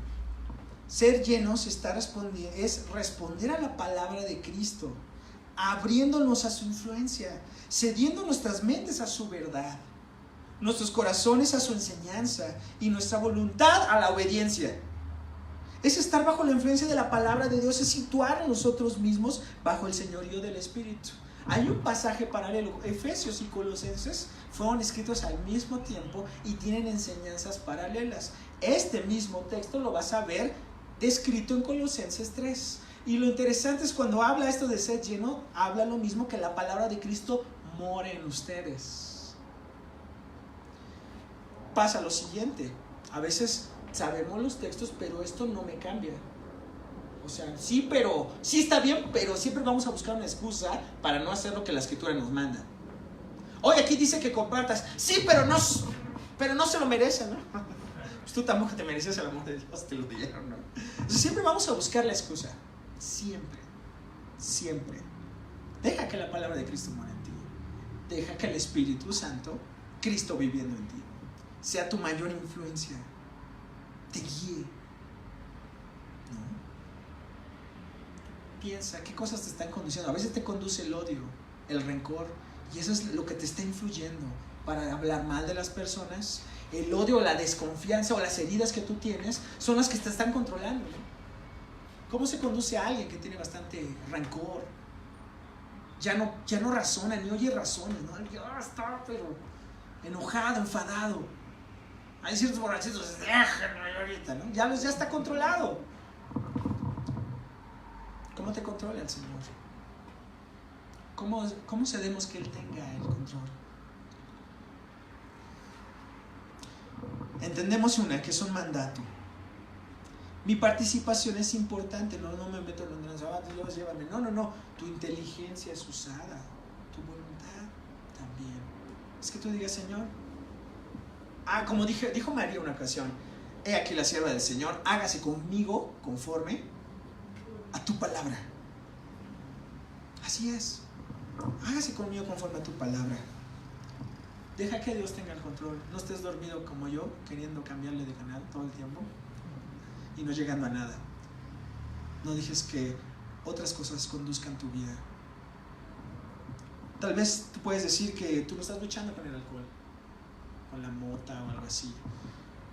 Ser llenos es responder a la palabra de Cristo, abriéndonos a su influencia, cediendo nuestras mentes a su verdad, nuestros corazones a su enseñanza y nuestra voluntad a la obediencia. Es estar bajo la influencia de la palabra de Dios, es situar a nosotros mismos bajo el señorío del Espíritu. Hay un pasaje paralelo. Efesios y Colosenses fueron escritos al mismo tiempo y tienen enseñanzas paralelas. Este mismo texto lo vas a ver descrito en Colosenses 3. Y lo interesante es cuando habla esto de ser lleno, habla lo mismo que la palabra de Cristo more en ustedes. Pasa lo siguiente. A veces sabemos los textos, pero esto no me cambia. O sea, sí está bien, pero siempre vamos a buscar una excusa para no hacer lo que la Escritura nos manda. Hoy aquí dice que compartas. Sí, pero no se lo merece, ¿no? Pues tú tampoco te mereces el amor de Dios, te lo dieron, ¿no? Entonces siempre vamos a buscar la excusa. Siempre. Deja que la palabra de Cristo more en ti. Deja que el Espíritu Santo, Cristo viviendo en ti, sea tu mayor influencia. Te guíe. ¿No? Piensa qué cosas te están conduciendo. A veces te conduce el odio, el rencor, y eso es lo que te está influyendo para hablar mal de las personas. El odio, la desconfianza o las heridas que tú tienes son las que te están controlando, ¿no? ¿Cómo se conduce a alguien que tiene bastante rencor? Ya no razona, ni oye razones, ¿no? Ya está, pero enojado, enfadado. Hay ciertos borrachitos, déjenme ahorita, ¿no? Ya está controlado. ¿Cómo te controla el Señor? ¿Cómo cedemos que Él tenga el control? Entendemos que es un mandato. Mi participación es importante, no me meto en los zapatos, llévame. No. Tu inteligencia es usada, tu voluntad también. Es que tú digas, Señor, como dijo María una ocasión, he aquí la sierva del Señor, hágase conmigo conforme a tu palabra. Así es. Hágase conmigo conforme a tu palabra. Deja que Dios tenga el control. No estés dormido como yo, queriendo cambiarle de canal todo el tiempo y no llegando a nada. No dejes que otras cosas conduzcan tu vida. Tal vez tú puedes decir que tú no estás luchando con el alcohol, con la mota o algo así,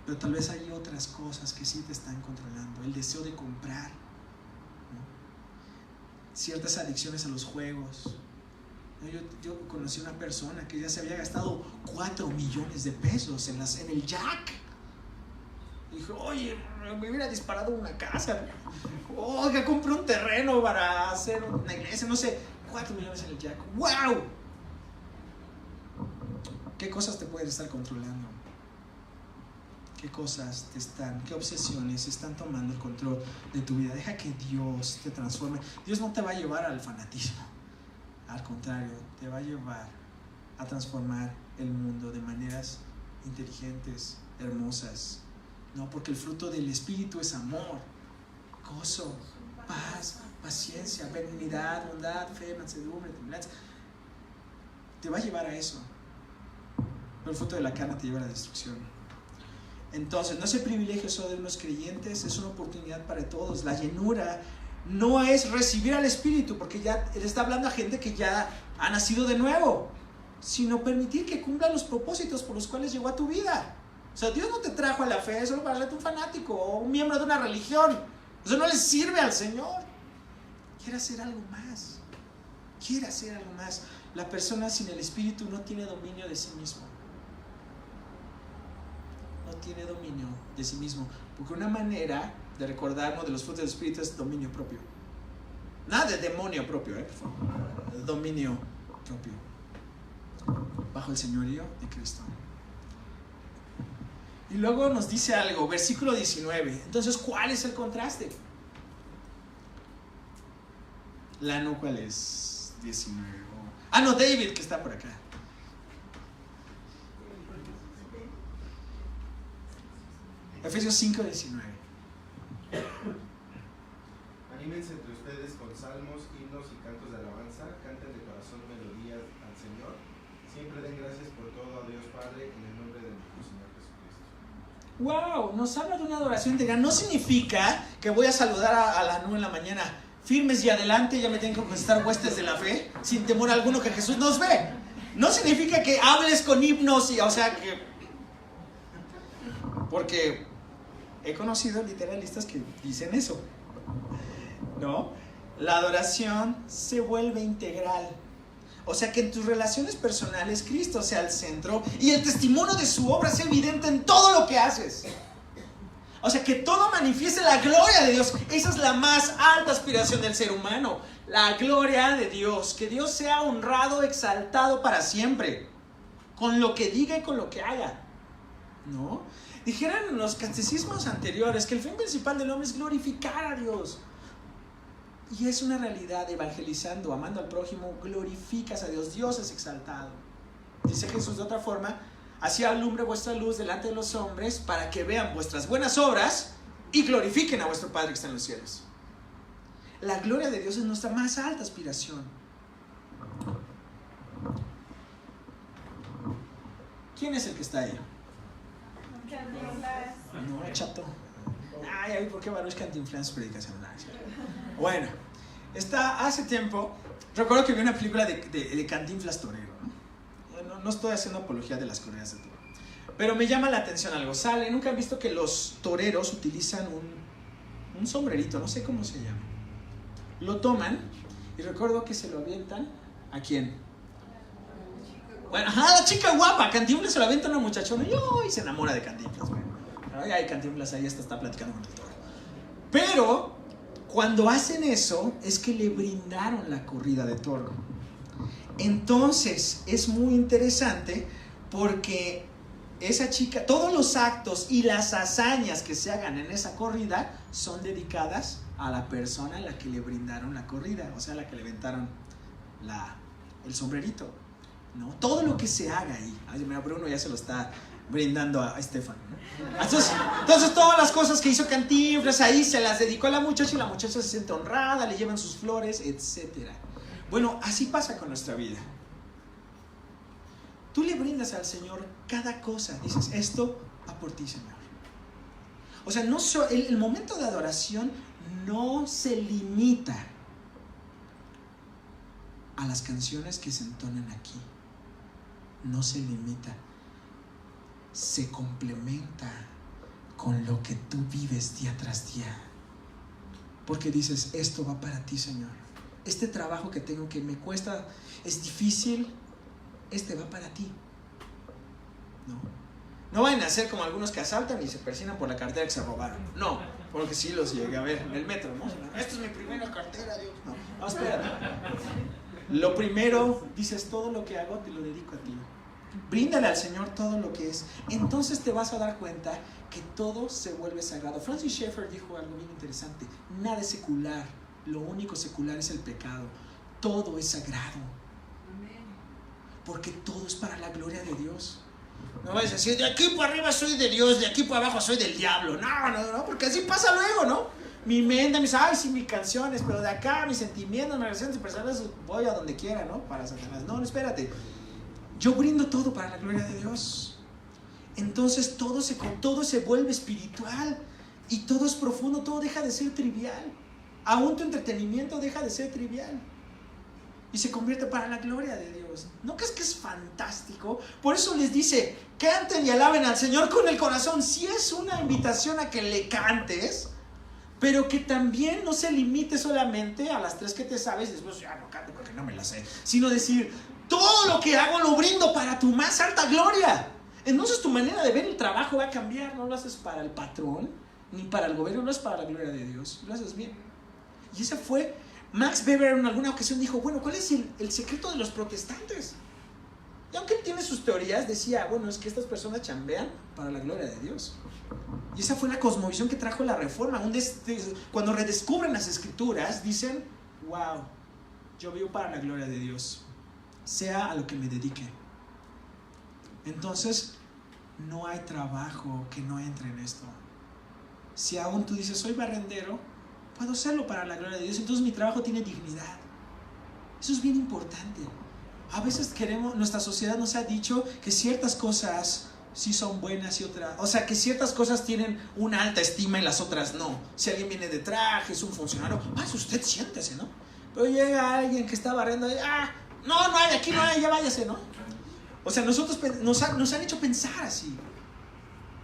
pero tal vez hay otras cosas que sí te están controlando. El deseo de comprar, ¿no? Ciertas adicciones a los juegos. Yo conocí a una persona que ya se había gastado 4 millones de pesos en el Jack. Y dijo, oye, me hubiera disparado una casa. Oiga, compré un terreno para hacer una iglesia, no sé, 4 millones en el Jack. ¡Wow! ¿Qué cosas te pueden estar controlando? ¿Qué obsesiones están tomando el control de tu vida? Deja que Dios te transforme. Dios no te va a llevar al fanatismo. Al contrario, te va a llevar a transformar el mundo de maneras inteligentes, hermosas. No, porque el fruto del Espíritu es amor, gozo, paz, paciencia, benignidad, bondad, fe, mansedumbre, templanza. Te va a llevar a eso. Pero el fruto de la carne te lleva a la destrucción. Entonces, no es el privilegio solo de unos creyentes, es una oportunidad para todos. La llenura no es recibir al Espíritu, porque ya Él está hablando a gente que ya ha nacido de nuevo, sino permitir que cumpla los propósitos por los cuales llegó a tu vida. O sea, Dios no te trajo a la fe solo para ser un fanático o un miembro de una religión. Eso no le sirve al Señor. Quiere hacer algo más. La persona sin el Espíritu no tiene dominio de sí mismo. Porque una manera de recordarnos de los frutos del Espíritu es dominio propio. Nada de demonio propio, por favor. Dominio propio. Bajo el señorío de Cristo. Y luego nos dice algo, versículo 19. Entonces, ¿cuál es el contraste? Lano, ¿cuál es? 19. No, David, que está por acá. Efesios 5, 19. Anímense entre ustedes con salmos, himnos y cantos de alabanza, canten de corazón melodías al Señor, siempre den gracias por todo a Dios Padre en el nombre de nuestro Señor Jesucristo. ¡Wow! Nos habla de una adoración integral. No significa que voy a saludar a la 9 en la mañana, firmes y adelante, ya me tengo que contestar huestes de la fe, sin temor alguno que Jesús nos ve. No significa que hables con himnos y, o sea, que... Porque he conocido literalistas que dicen eso, ¿no? La adoración se vuelve integral. O sea, que en tus relaciones personales Cristo sea el centro y el testimonio de su obra sea evidente en todo lo que haces. O sea, que todo manifieste la gloria de Dios. Esa es la más alta aspiración del ser humano. La gloria de Dios. Que Dios sea honrado, exaltado para siempre. Con lo que diga y con lo que haga, ¿no? Dijeron en los catecismos anteriores que el fin principal del hombre es glorificar a Dios. Y es una realidad. Evangelizando, amando al prójimo, glorificas a Dios. Dios es exaltado. Dice Jesús de otra forma: así alumbre vuestra luz delante de los hombres, para que vean vuestras buenas obras y glorifiquen a vuestro Padre que está en los cielos. La gloria de Dios es nuestra más alta aspiración. ¿Quién es el que está ahí? No, chato. Ay, ¿por qué Baruch Cantinflas en su predicación? Bueno, hace tiempo, recuerdo que vi una película de Cantinflas torero, ¿no? No estoy haciendo apología de las corridas de toro, pero me llama la atención algo. Nunca han visto que los toreros utilizan un sombrerito, no sé cómo se llama. Lo toman y recuerdo que se lo avientan. ¿A quién? Bueno, la chica guapa. Cantinflas se lo avienta a una muchachona y se enamora de Cantinflas. Bueno, ay, Cantinflas ahí está platicando con el toro. Pero cuando hacen eso es que le brindaron la corrida de toro. Entonces es muy interesante porque esa chica, todos los actos y las hazañas que se hagan en esa corrida son dedicadas a la persona a la que le brindaron la corrida, o sea, a la que le aventaron el sombrerito, ¿no? Todo lo que se haga ahí. Ay, mira, Bruno ya se lo está brindando a Estefan, ¿no? Entonces todas las cosas que hizo Cantinflas ahí se las dedicó a la muchacha y la muchacha se siente honrada, le llevan sus flores, etcétera. Bueno, así pasa con nuestra vida. Tú le brindas al Señor cada cosa. Dices, esto va por ti, Señor. O sea, el momento de adoración no se limita a las canciones que se entonan aquí. No se limita. Se complementa con lo que tú vives día tras día. Porque dices, esto va para ti, Señor. Este trabajo que tengo que me cuesta, es difícil, va para ti. No vayan a ser como algunos que asaltan y se persignan por la cartera que se robaron. No, porque sí los llegué a ver en el metro, ¿no? Esta es mi primera cartera, Dios. No, espérate. Lo primero, dices, todo lo que hago te lo dedico a ti. Bríndale al Señor todo lo que es. Entonces te vas a dar cuenta que todo se vuelve sagrado. Francis Schaeffer dijo algo bien interesante: nada es secular, lo único secular es el pecado. Todo es sagrado. Porque todo es para la gloria de Dios. No vas a decir, de aquí para arriba soy de Dios, de aquí para abajo soy del diablo. No, porque así pasa luego, ¿no? Mi mente me dice, ay, sí, mis canciones, pero de acá mis sentimientos, mis relaciones personales, voy a donde quiera, ¿no? Para Satanás. No, espérate. Yo brindo todo para la gloria de Dios. Entonces todo se vuelve espiritual y todo es profundo, todo deja de ser trivial. Aún tu entretenimiento deja de ser trivial y se convierte para la gloria de Dios. ¿No crees que es fantástico? Por eso les dice, canten y alaben al Señor con el corazón. Sí, es una invitación a que le cantes, pero que también no se limite solamente a las 3 que te sabes y después ya no canto porque no me las sé, sino decir, todo lo que hago lo brindo para tu más alta gloria. Entonces tu manera de ver el trabajo va a cambiar. No lo haces para el patrón ni para el gobierno, no es para la gloria de Dios, lo haces bien. Y ese fue Max Weber. En alguna ocasión dijo, bueno, ¿cuál es el secreto de los protestantes? Y aunque él tiene sus teorías, decía, bueno, es que estas personas chambean para la gloria de Dios. Y esa fue la cosmovisión que trajo la Reforma. Cuando redescubren las Escrituras, dicen, wow, yo vivo para la gloria de Dios, sea a lo que me dedique. Entonces, no hay trabajo que no entre en esto. Si aún tú dices, soy barrendero, puedo hacerlo para la gloria de Dios. Entonces mi trabajo tiene dignidad. Eso es bien importante. A veces nuestra sociedad nos ha dicho que ciertas cosas sí son buenas y otras, o sea, que ciertas cosas tienen una alta estima y las otras no. Si alguien viene de traje, es un funcionario, usted siéntese, ¿no? Pero llega alguien que está barriendo y, no hay, aquí no hay, ya váyase, ¿no? O sea, nosotros nos han hecho pensar así.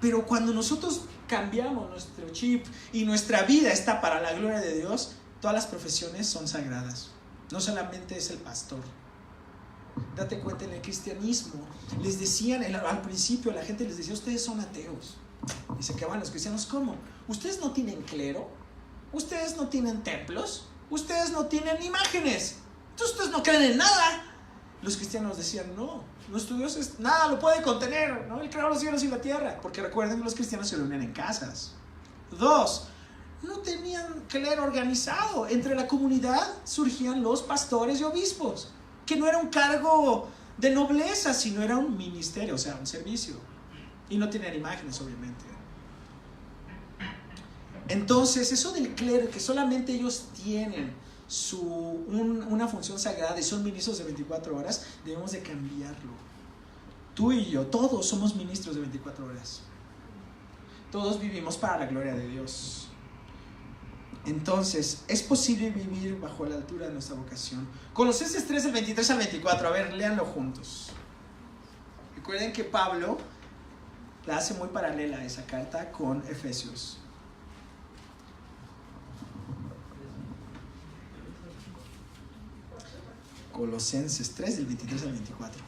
Pero cuando nosotros cambiamos nuestro chip y nuestra vida está para la gloria de Dios, todas las profesiones son sagradas. No solamente es el pastor. Date cuenta, en el cristianismo les decían, al principio la gente les decía, ustedes son ateos. Y se quedaban los cristianos, ¿cómo? ¿Ustedes no tienen clero? ¿Ustedes no tienen templos? ¿Ustedes no tienen imágenes? Entonces ustedes no creen en nada. Los cristianos decían, no, nuestro Dios es, nada lo puede contener, ¿no? Él creó los cielos y la tierra. Porque recuerden que los cristianos se reunían en casas. 2, no tenían clero organizado. Entre la comunidad surgían los pastores y obispos, que no era un cargo de nobleza, sino era un ministerio, o sea, un servicio. Y no tenían imágenes, obviamente. Entonces, eso del clero, que solamente ellos tienen una función sagrada y son ministros de 24 horas, debemos de cambiarlo. Tú y yo, todos somos ministros de 24 horas. Todos vivimos para la gloria de Dios. Entonces, es posible vivir bajo la altura de nuestra vocación. Colosenses 3, del 23 al 24. A ver, léanlo juntos. Recuerden que Pablo la hace muy paralela esa carta con Efesios. Colosenses 3, del 23 al 24.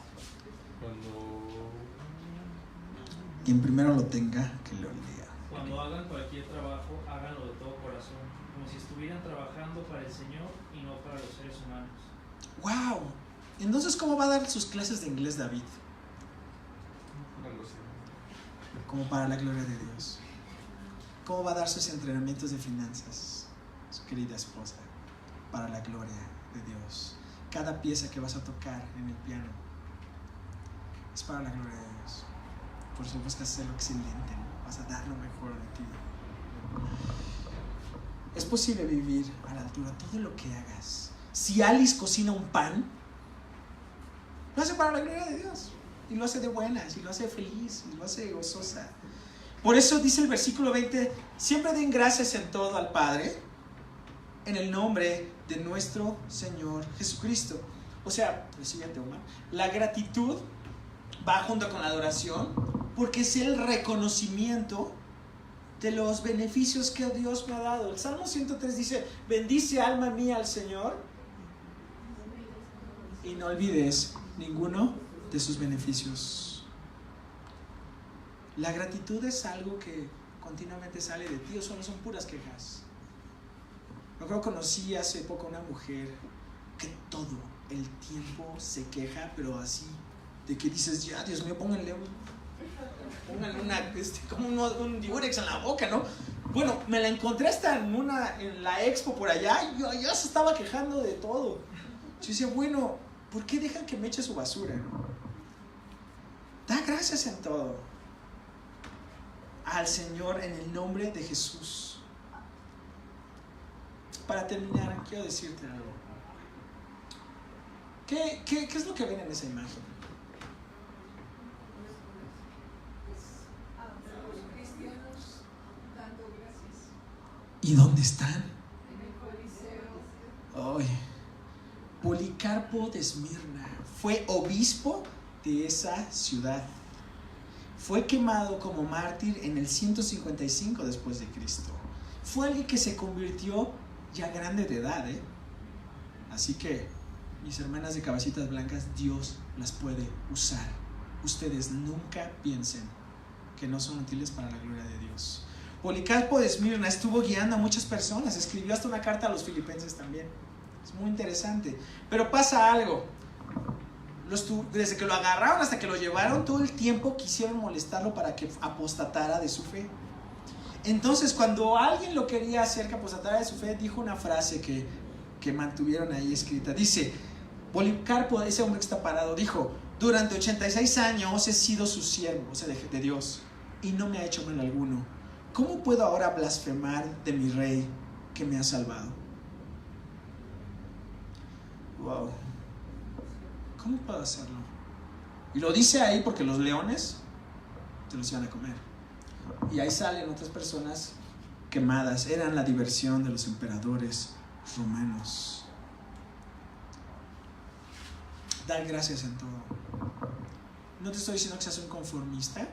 Quien primero lo tenga, que lo lea. Cuando hagan cualquier trabajo, háganlo de todo corazón, como si estuvieran trabajando para el Señor y no para los seres humanos. ¡Wow! Entonces, ¿cómo va a dar sus clases de inglés David? Como para la gloria de Dios. ¿Cómo va a dar sus entrenamientos de finanzas, su querida esposa? Para la gloria de Dios. Cada pieza que vas a tocar en el piano es para la gloria de Dios. Por eso buscas hacerlo excelente, ¿no? Vas a dar lo mejor de ti. Es posible vivir a la altura, todo lo que hagas. Si Alice cocina un pan, lo hace para la gloria de Dios. Y lo hace de buenas, y lo hace feliz, y lo hace gozosa. Por eso dice el versículo 20, siempre den gracias en todo al Padre, en el nombre de nuestro Señor Jesucristo. O sea, lo siguiente, Omar, la gratitud va junto con la adoración, porque es el reconocimiento de los beneficios que Dios me ha dado. El Salmo 103 dice, bendice alma mía al Señor y no olvides ninguno de sus beneficios. La gratitud es algo que continuamente sale de ti, o solo son puras quejas. Yo creo que conocí hace poco a una mujer que todo el tiempo se queja, pero así, de que dices, ya, Dios mío, pónganle como un diurex en la boca, ¿no? Bueno, me la encontré hasta en la expo por allá, y yo se estaba quejando de todo. Yo decía, bueno, ¿por qué dejan que me eche su basura? Da gracias en todo al Señor en el nombre de Jesús. Para terminar, quiero decirte algo. ¿Qué es lo que ven en esa imagen? Los cristianos dando gracias. ¿Y dónde están? En el Coliseo. Ay, Policarpo de Esmirna fue obispo de esa ciudad. Fue quemado como mártir en el 155 después de Cristo. Fue alguien que se convirtió ya grande de edad, ¿eh? Así que, mis hermanas de cabecitas blancas, Dios las puede usar. Ustedes nunca piensen que no son útiles para la gloria de Dios. Policarpo de Esmirna estuvo guiando a muchas personas, escribió hasta una carta a los filipenses también. Es muy interesante. Pero pasa algo. Desde que lo agarraron hasta que lo llevaron, todo el tiempo quisieron molestarlo para que apostatara de su fe. Entonces, cuando alguien lo quería hacer que apostatara de su fe, dijo una frase que mantuvieron ahí escrita. Dice, Policarpo, ese hombre que está parado, dijo, durante 86 años he sido su siervo, o sea, de Dios, y no me ha hecho mal alguno. ¿Cómo puedo ahora blasfemar de mi rey que me ha salvado? Wow. ¿Cómo puedo hacerlo? Y lo dice ahí porque los leones te los iban a comer. Y ahí salen otras personas quemadas. Eran la diversión de los emperadores romanos. Dar gracias en todo. No te estoy diciendo que seas un conformista.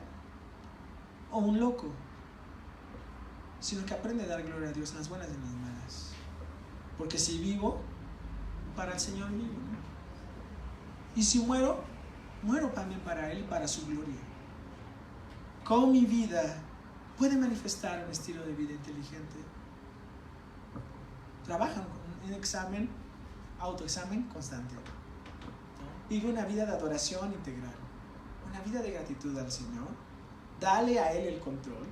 o un loco, sino que aprende a dar gloria a Dios en las buenas y en las malas. Porque si vivo, para el Señor vivo, ¿no? Y si muero, muero también para Él y para su gloria. ¿Cómo mi vida puede manifestar un estilo de vida inteligente? Trabaja en examen, autoexamen constante, ¿no? Vive una vida de adoración integral, una vida de gratitud al Señor. Dale a Él el control,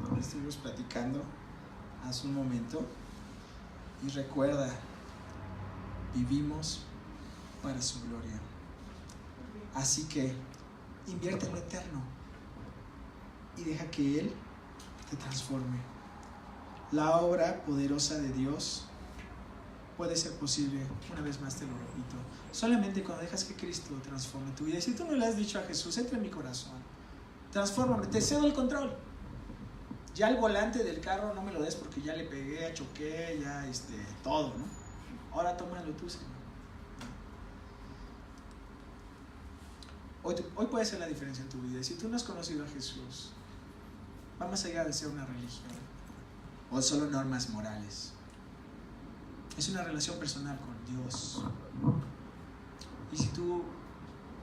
como estuvimos platicando hace un momento. Y recuerda, vivimos para su gloria. Así que invierte en lo eterno y deja que Él te transforme. La obra poderosa de Dios puede ser posible, una vez más te lo repito, solamente cuando dejas que Cristo transforme tu vida. Y si tú no le has dicho a Jesús, entra en mi corazón, transfórmame, te cedo el control. Ya el volante del carro no me lo des porque ya le pegué, choqué, ya todo, ¿no? Ahora tómalo tú, Señor. Hoy puede ser la diferencia en tu vida. Si tú no has conocido a Jesús, va más allá de ser una religión o solo normas morales. Es una relación personal con Dios. Y si tú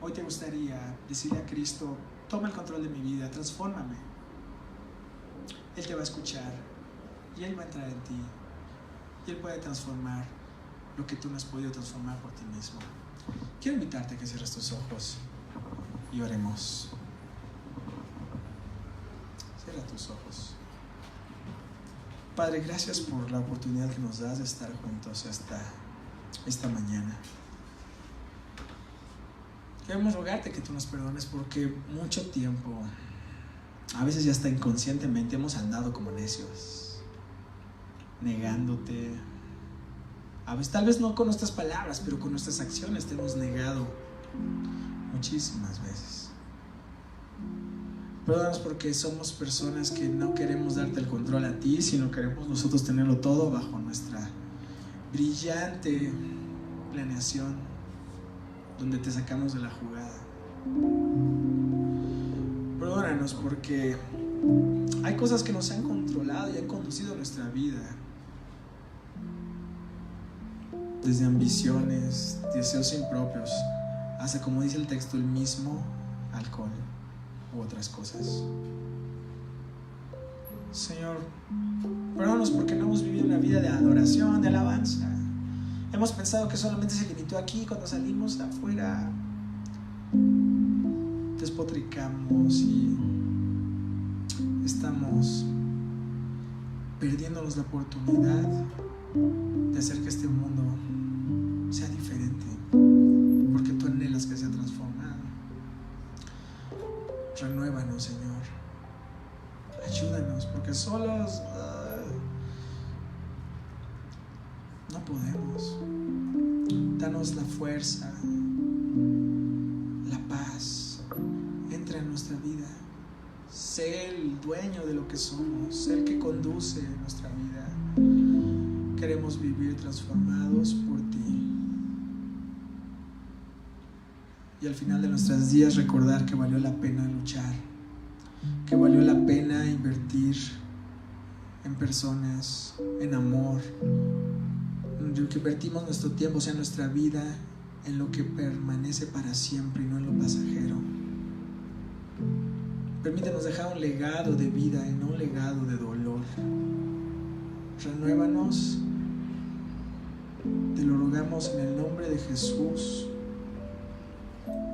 hoy te gustaría decirle a Cristo, toma el control de mi vida, transfórmame, Él te va a escuchar y Él va a entrar en ti y Él puede transformar lo que tú no has podido transformar por ti mismo. Quiero invitarte a que cierres tus ojos y oremos. Cierra tus ojos. Padre, gracias por la oportunidad que nos das de estar juntos esta mañana. Queremos rogarte que tú nos perdones porque mucho tiempo, a veces ya hasta inconscientemente, hemos andado como necios, negándote. A veces, tal vez no con nuestras palabras, pero con nuestras acciones te hemos negado muchísimas veces. Perdónanos porque somos personas que no queremos darte el control a ti, sino queremos nosotros tenerlo todo bajo nuestra brillante planeación, donde te sacamos de la jugada. Perdónanos porque hay cosas que nos han controlado y han conducido nuestra vida, desde ambiciones, deseos impropios, hasta, como dice el texto, el mismo alcohol u otras cosas. Señor, perdónanos porque no hemos vivido una vida de adoración, de alabanza. Hemos pensado que solamente se limitó aquí. Cuando salimos afuera despotricamos y estamos perdiéndonos la oportunidad de hacer que este mundo sea diferente, porque tú anhelas que sea transformado. Renuévanos, Señor. Ayúdanos, porque solos no podemos. Danos la fuerza, la paz. Entra en nuestra vida. Sé el dueño de lo que somos, sé el que conduce nuestra vida. Queremos vivir transformados por ti. Y al final de nuestros días recordar que valió la pena luchar, que valió la pena invertir en personas, en amor, que invertimos nuestro tiempo, o sea, nuestra vida, en lo que permanece para siempre y no en lo pasajero. Permítenos dejar un legado de vida y no un legado de dolor. Renuévanos, te lo rogamos en el nombre de Jesús.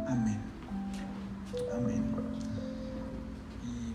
Amén. Amén. Y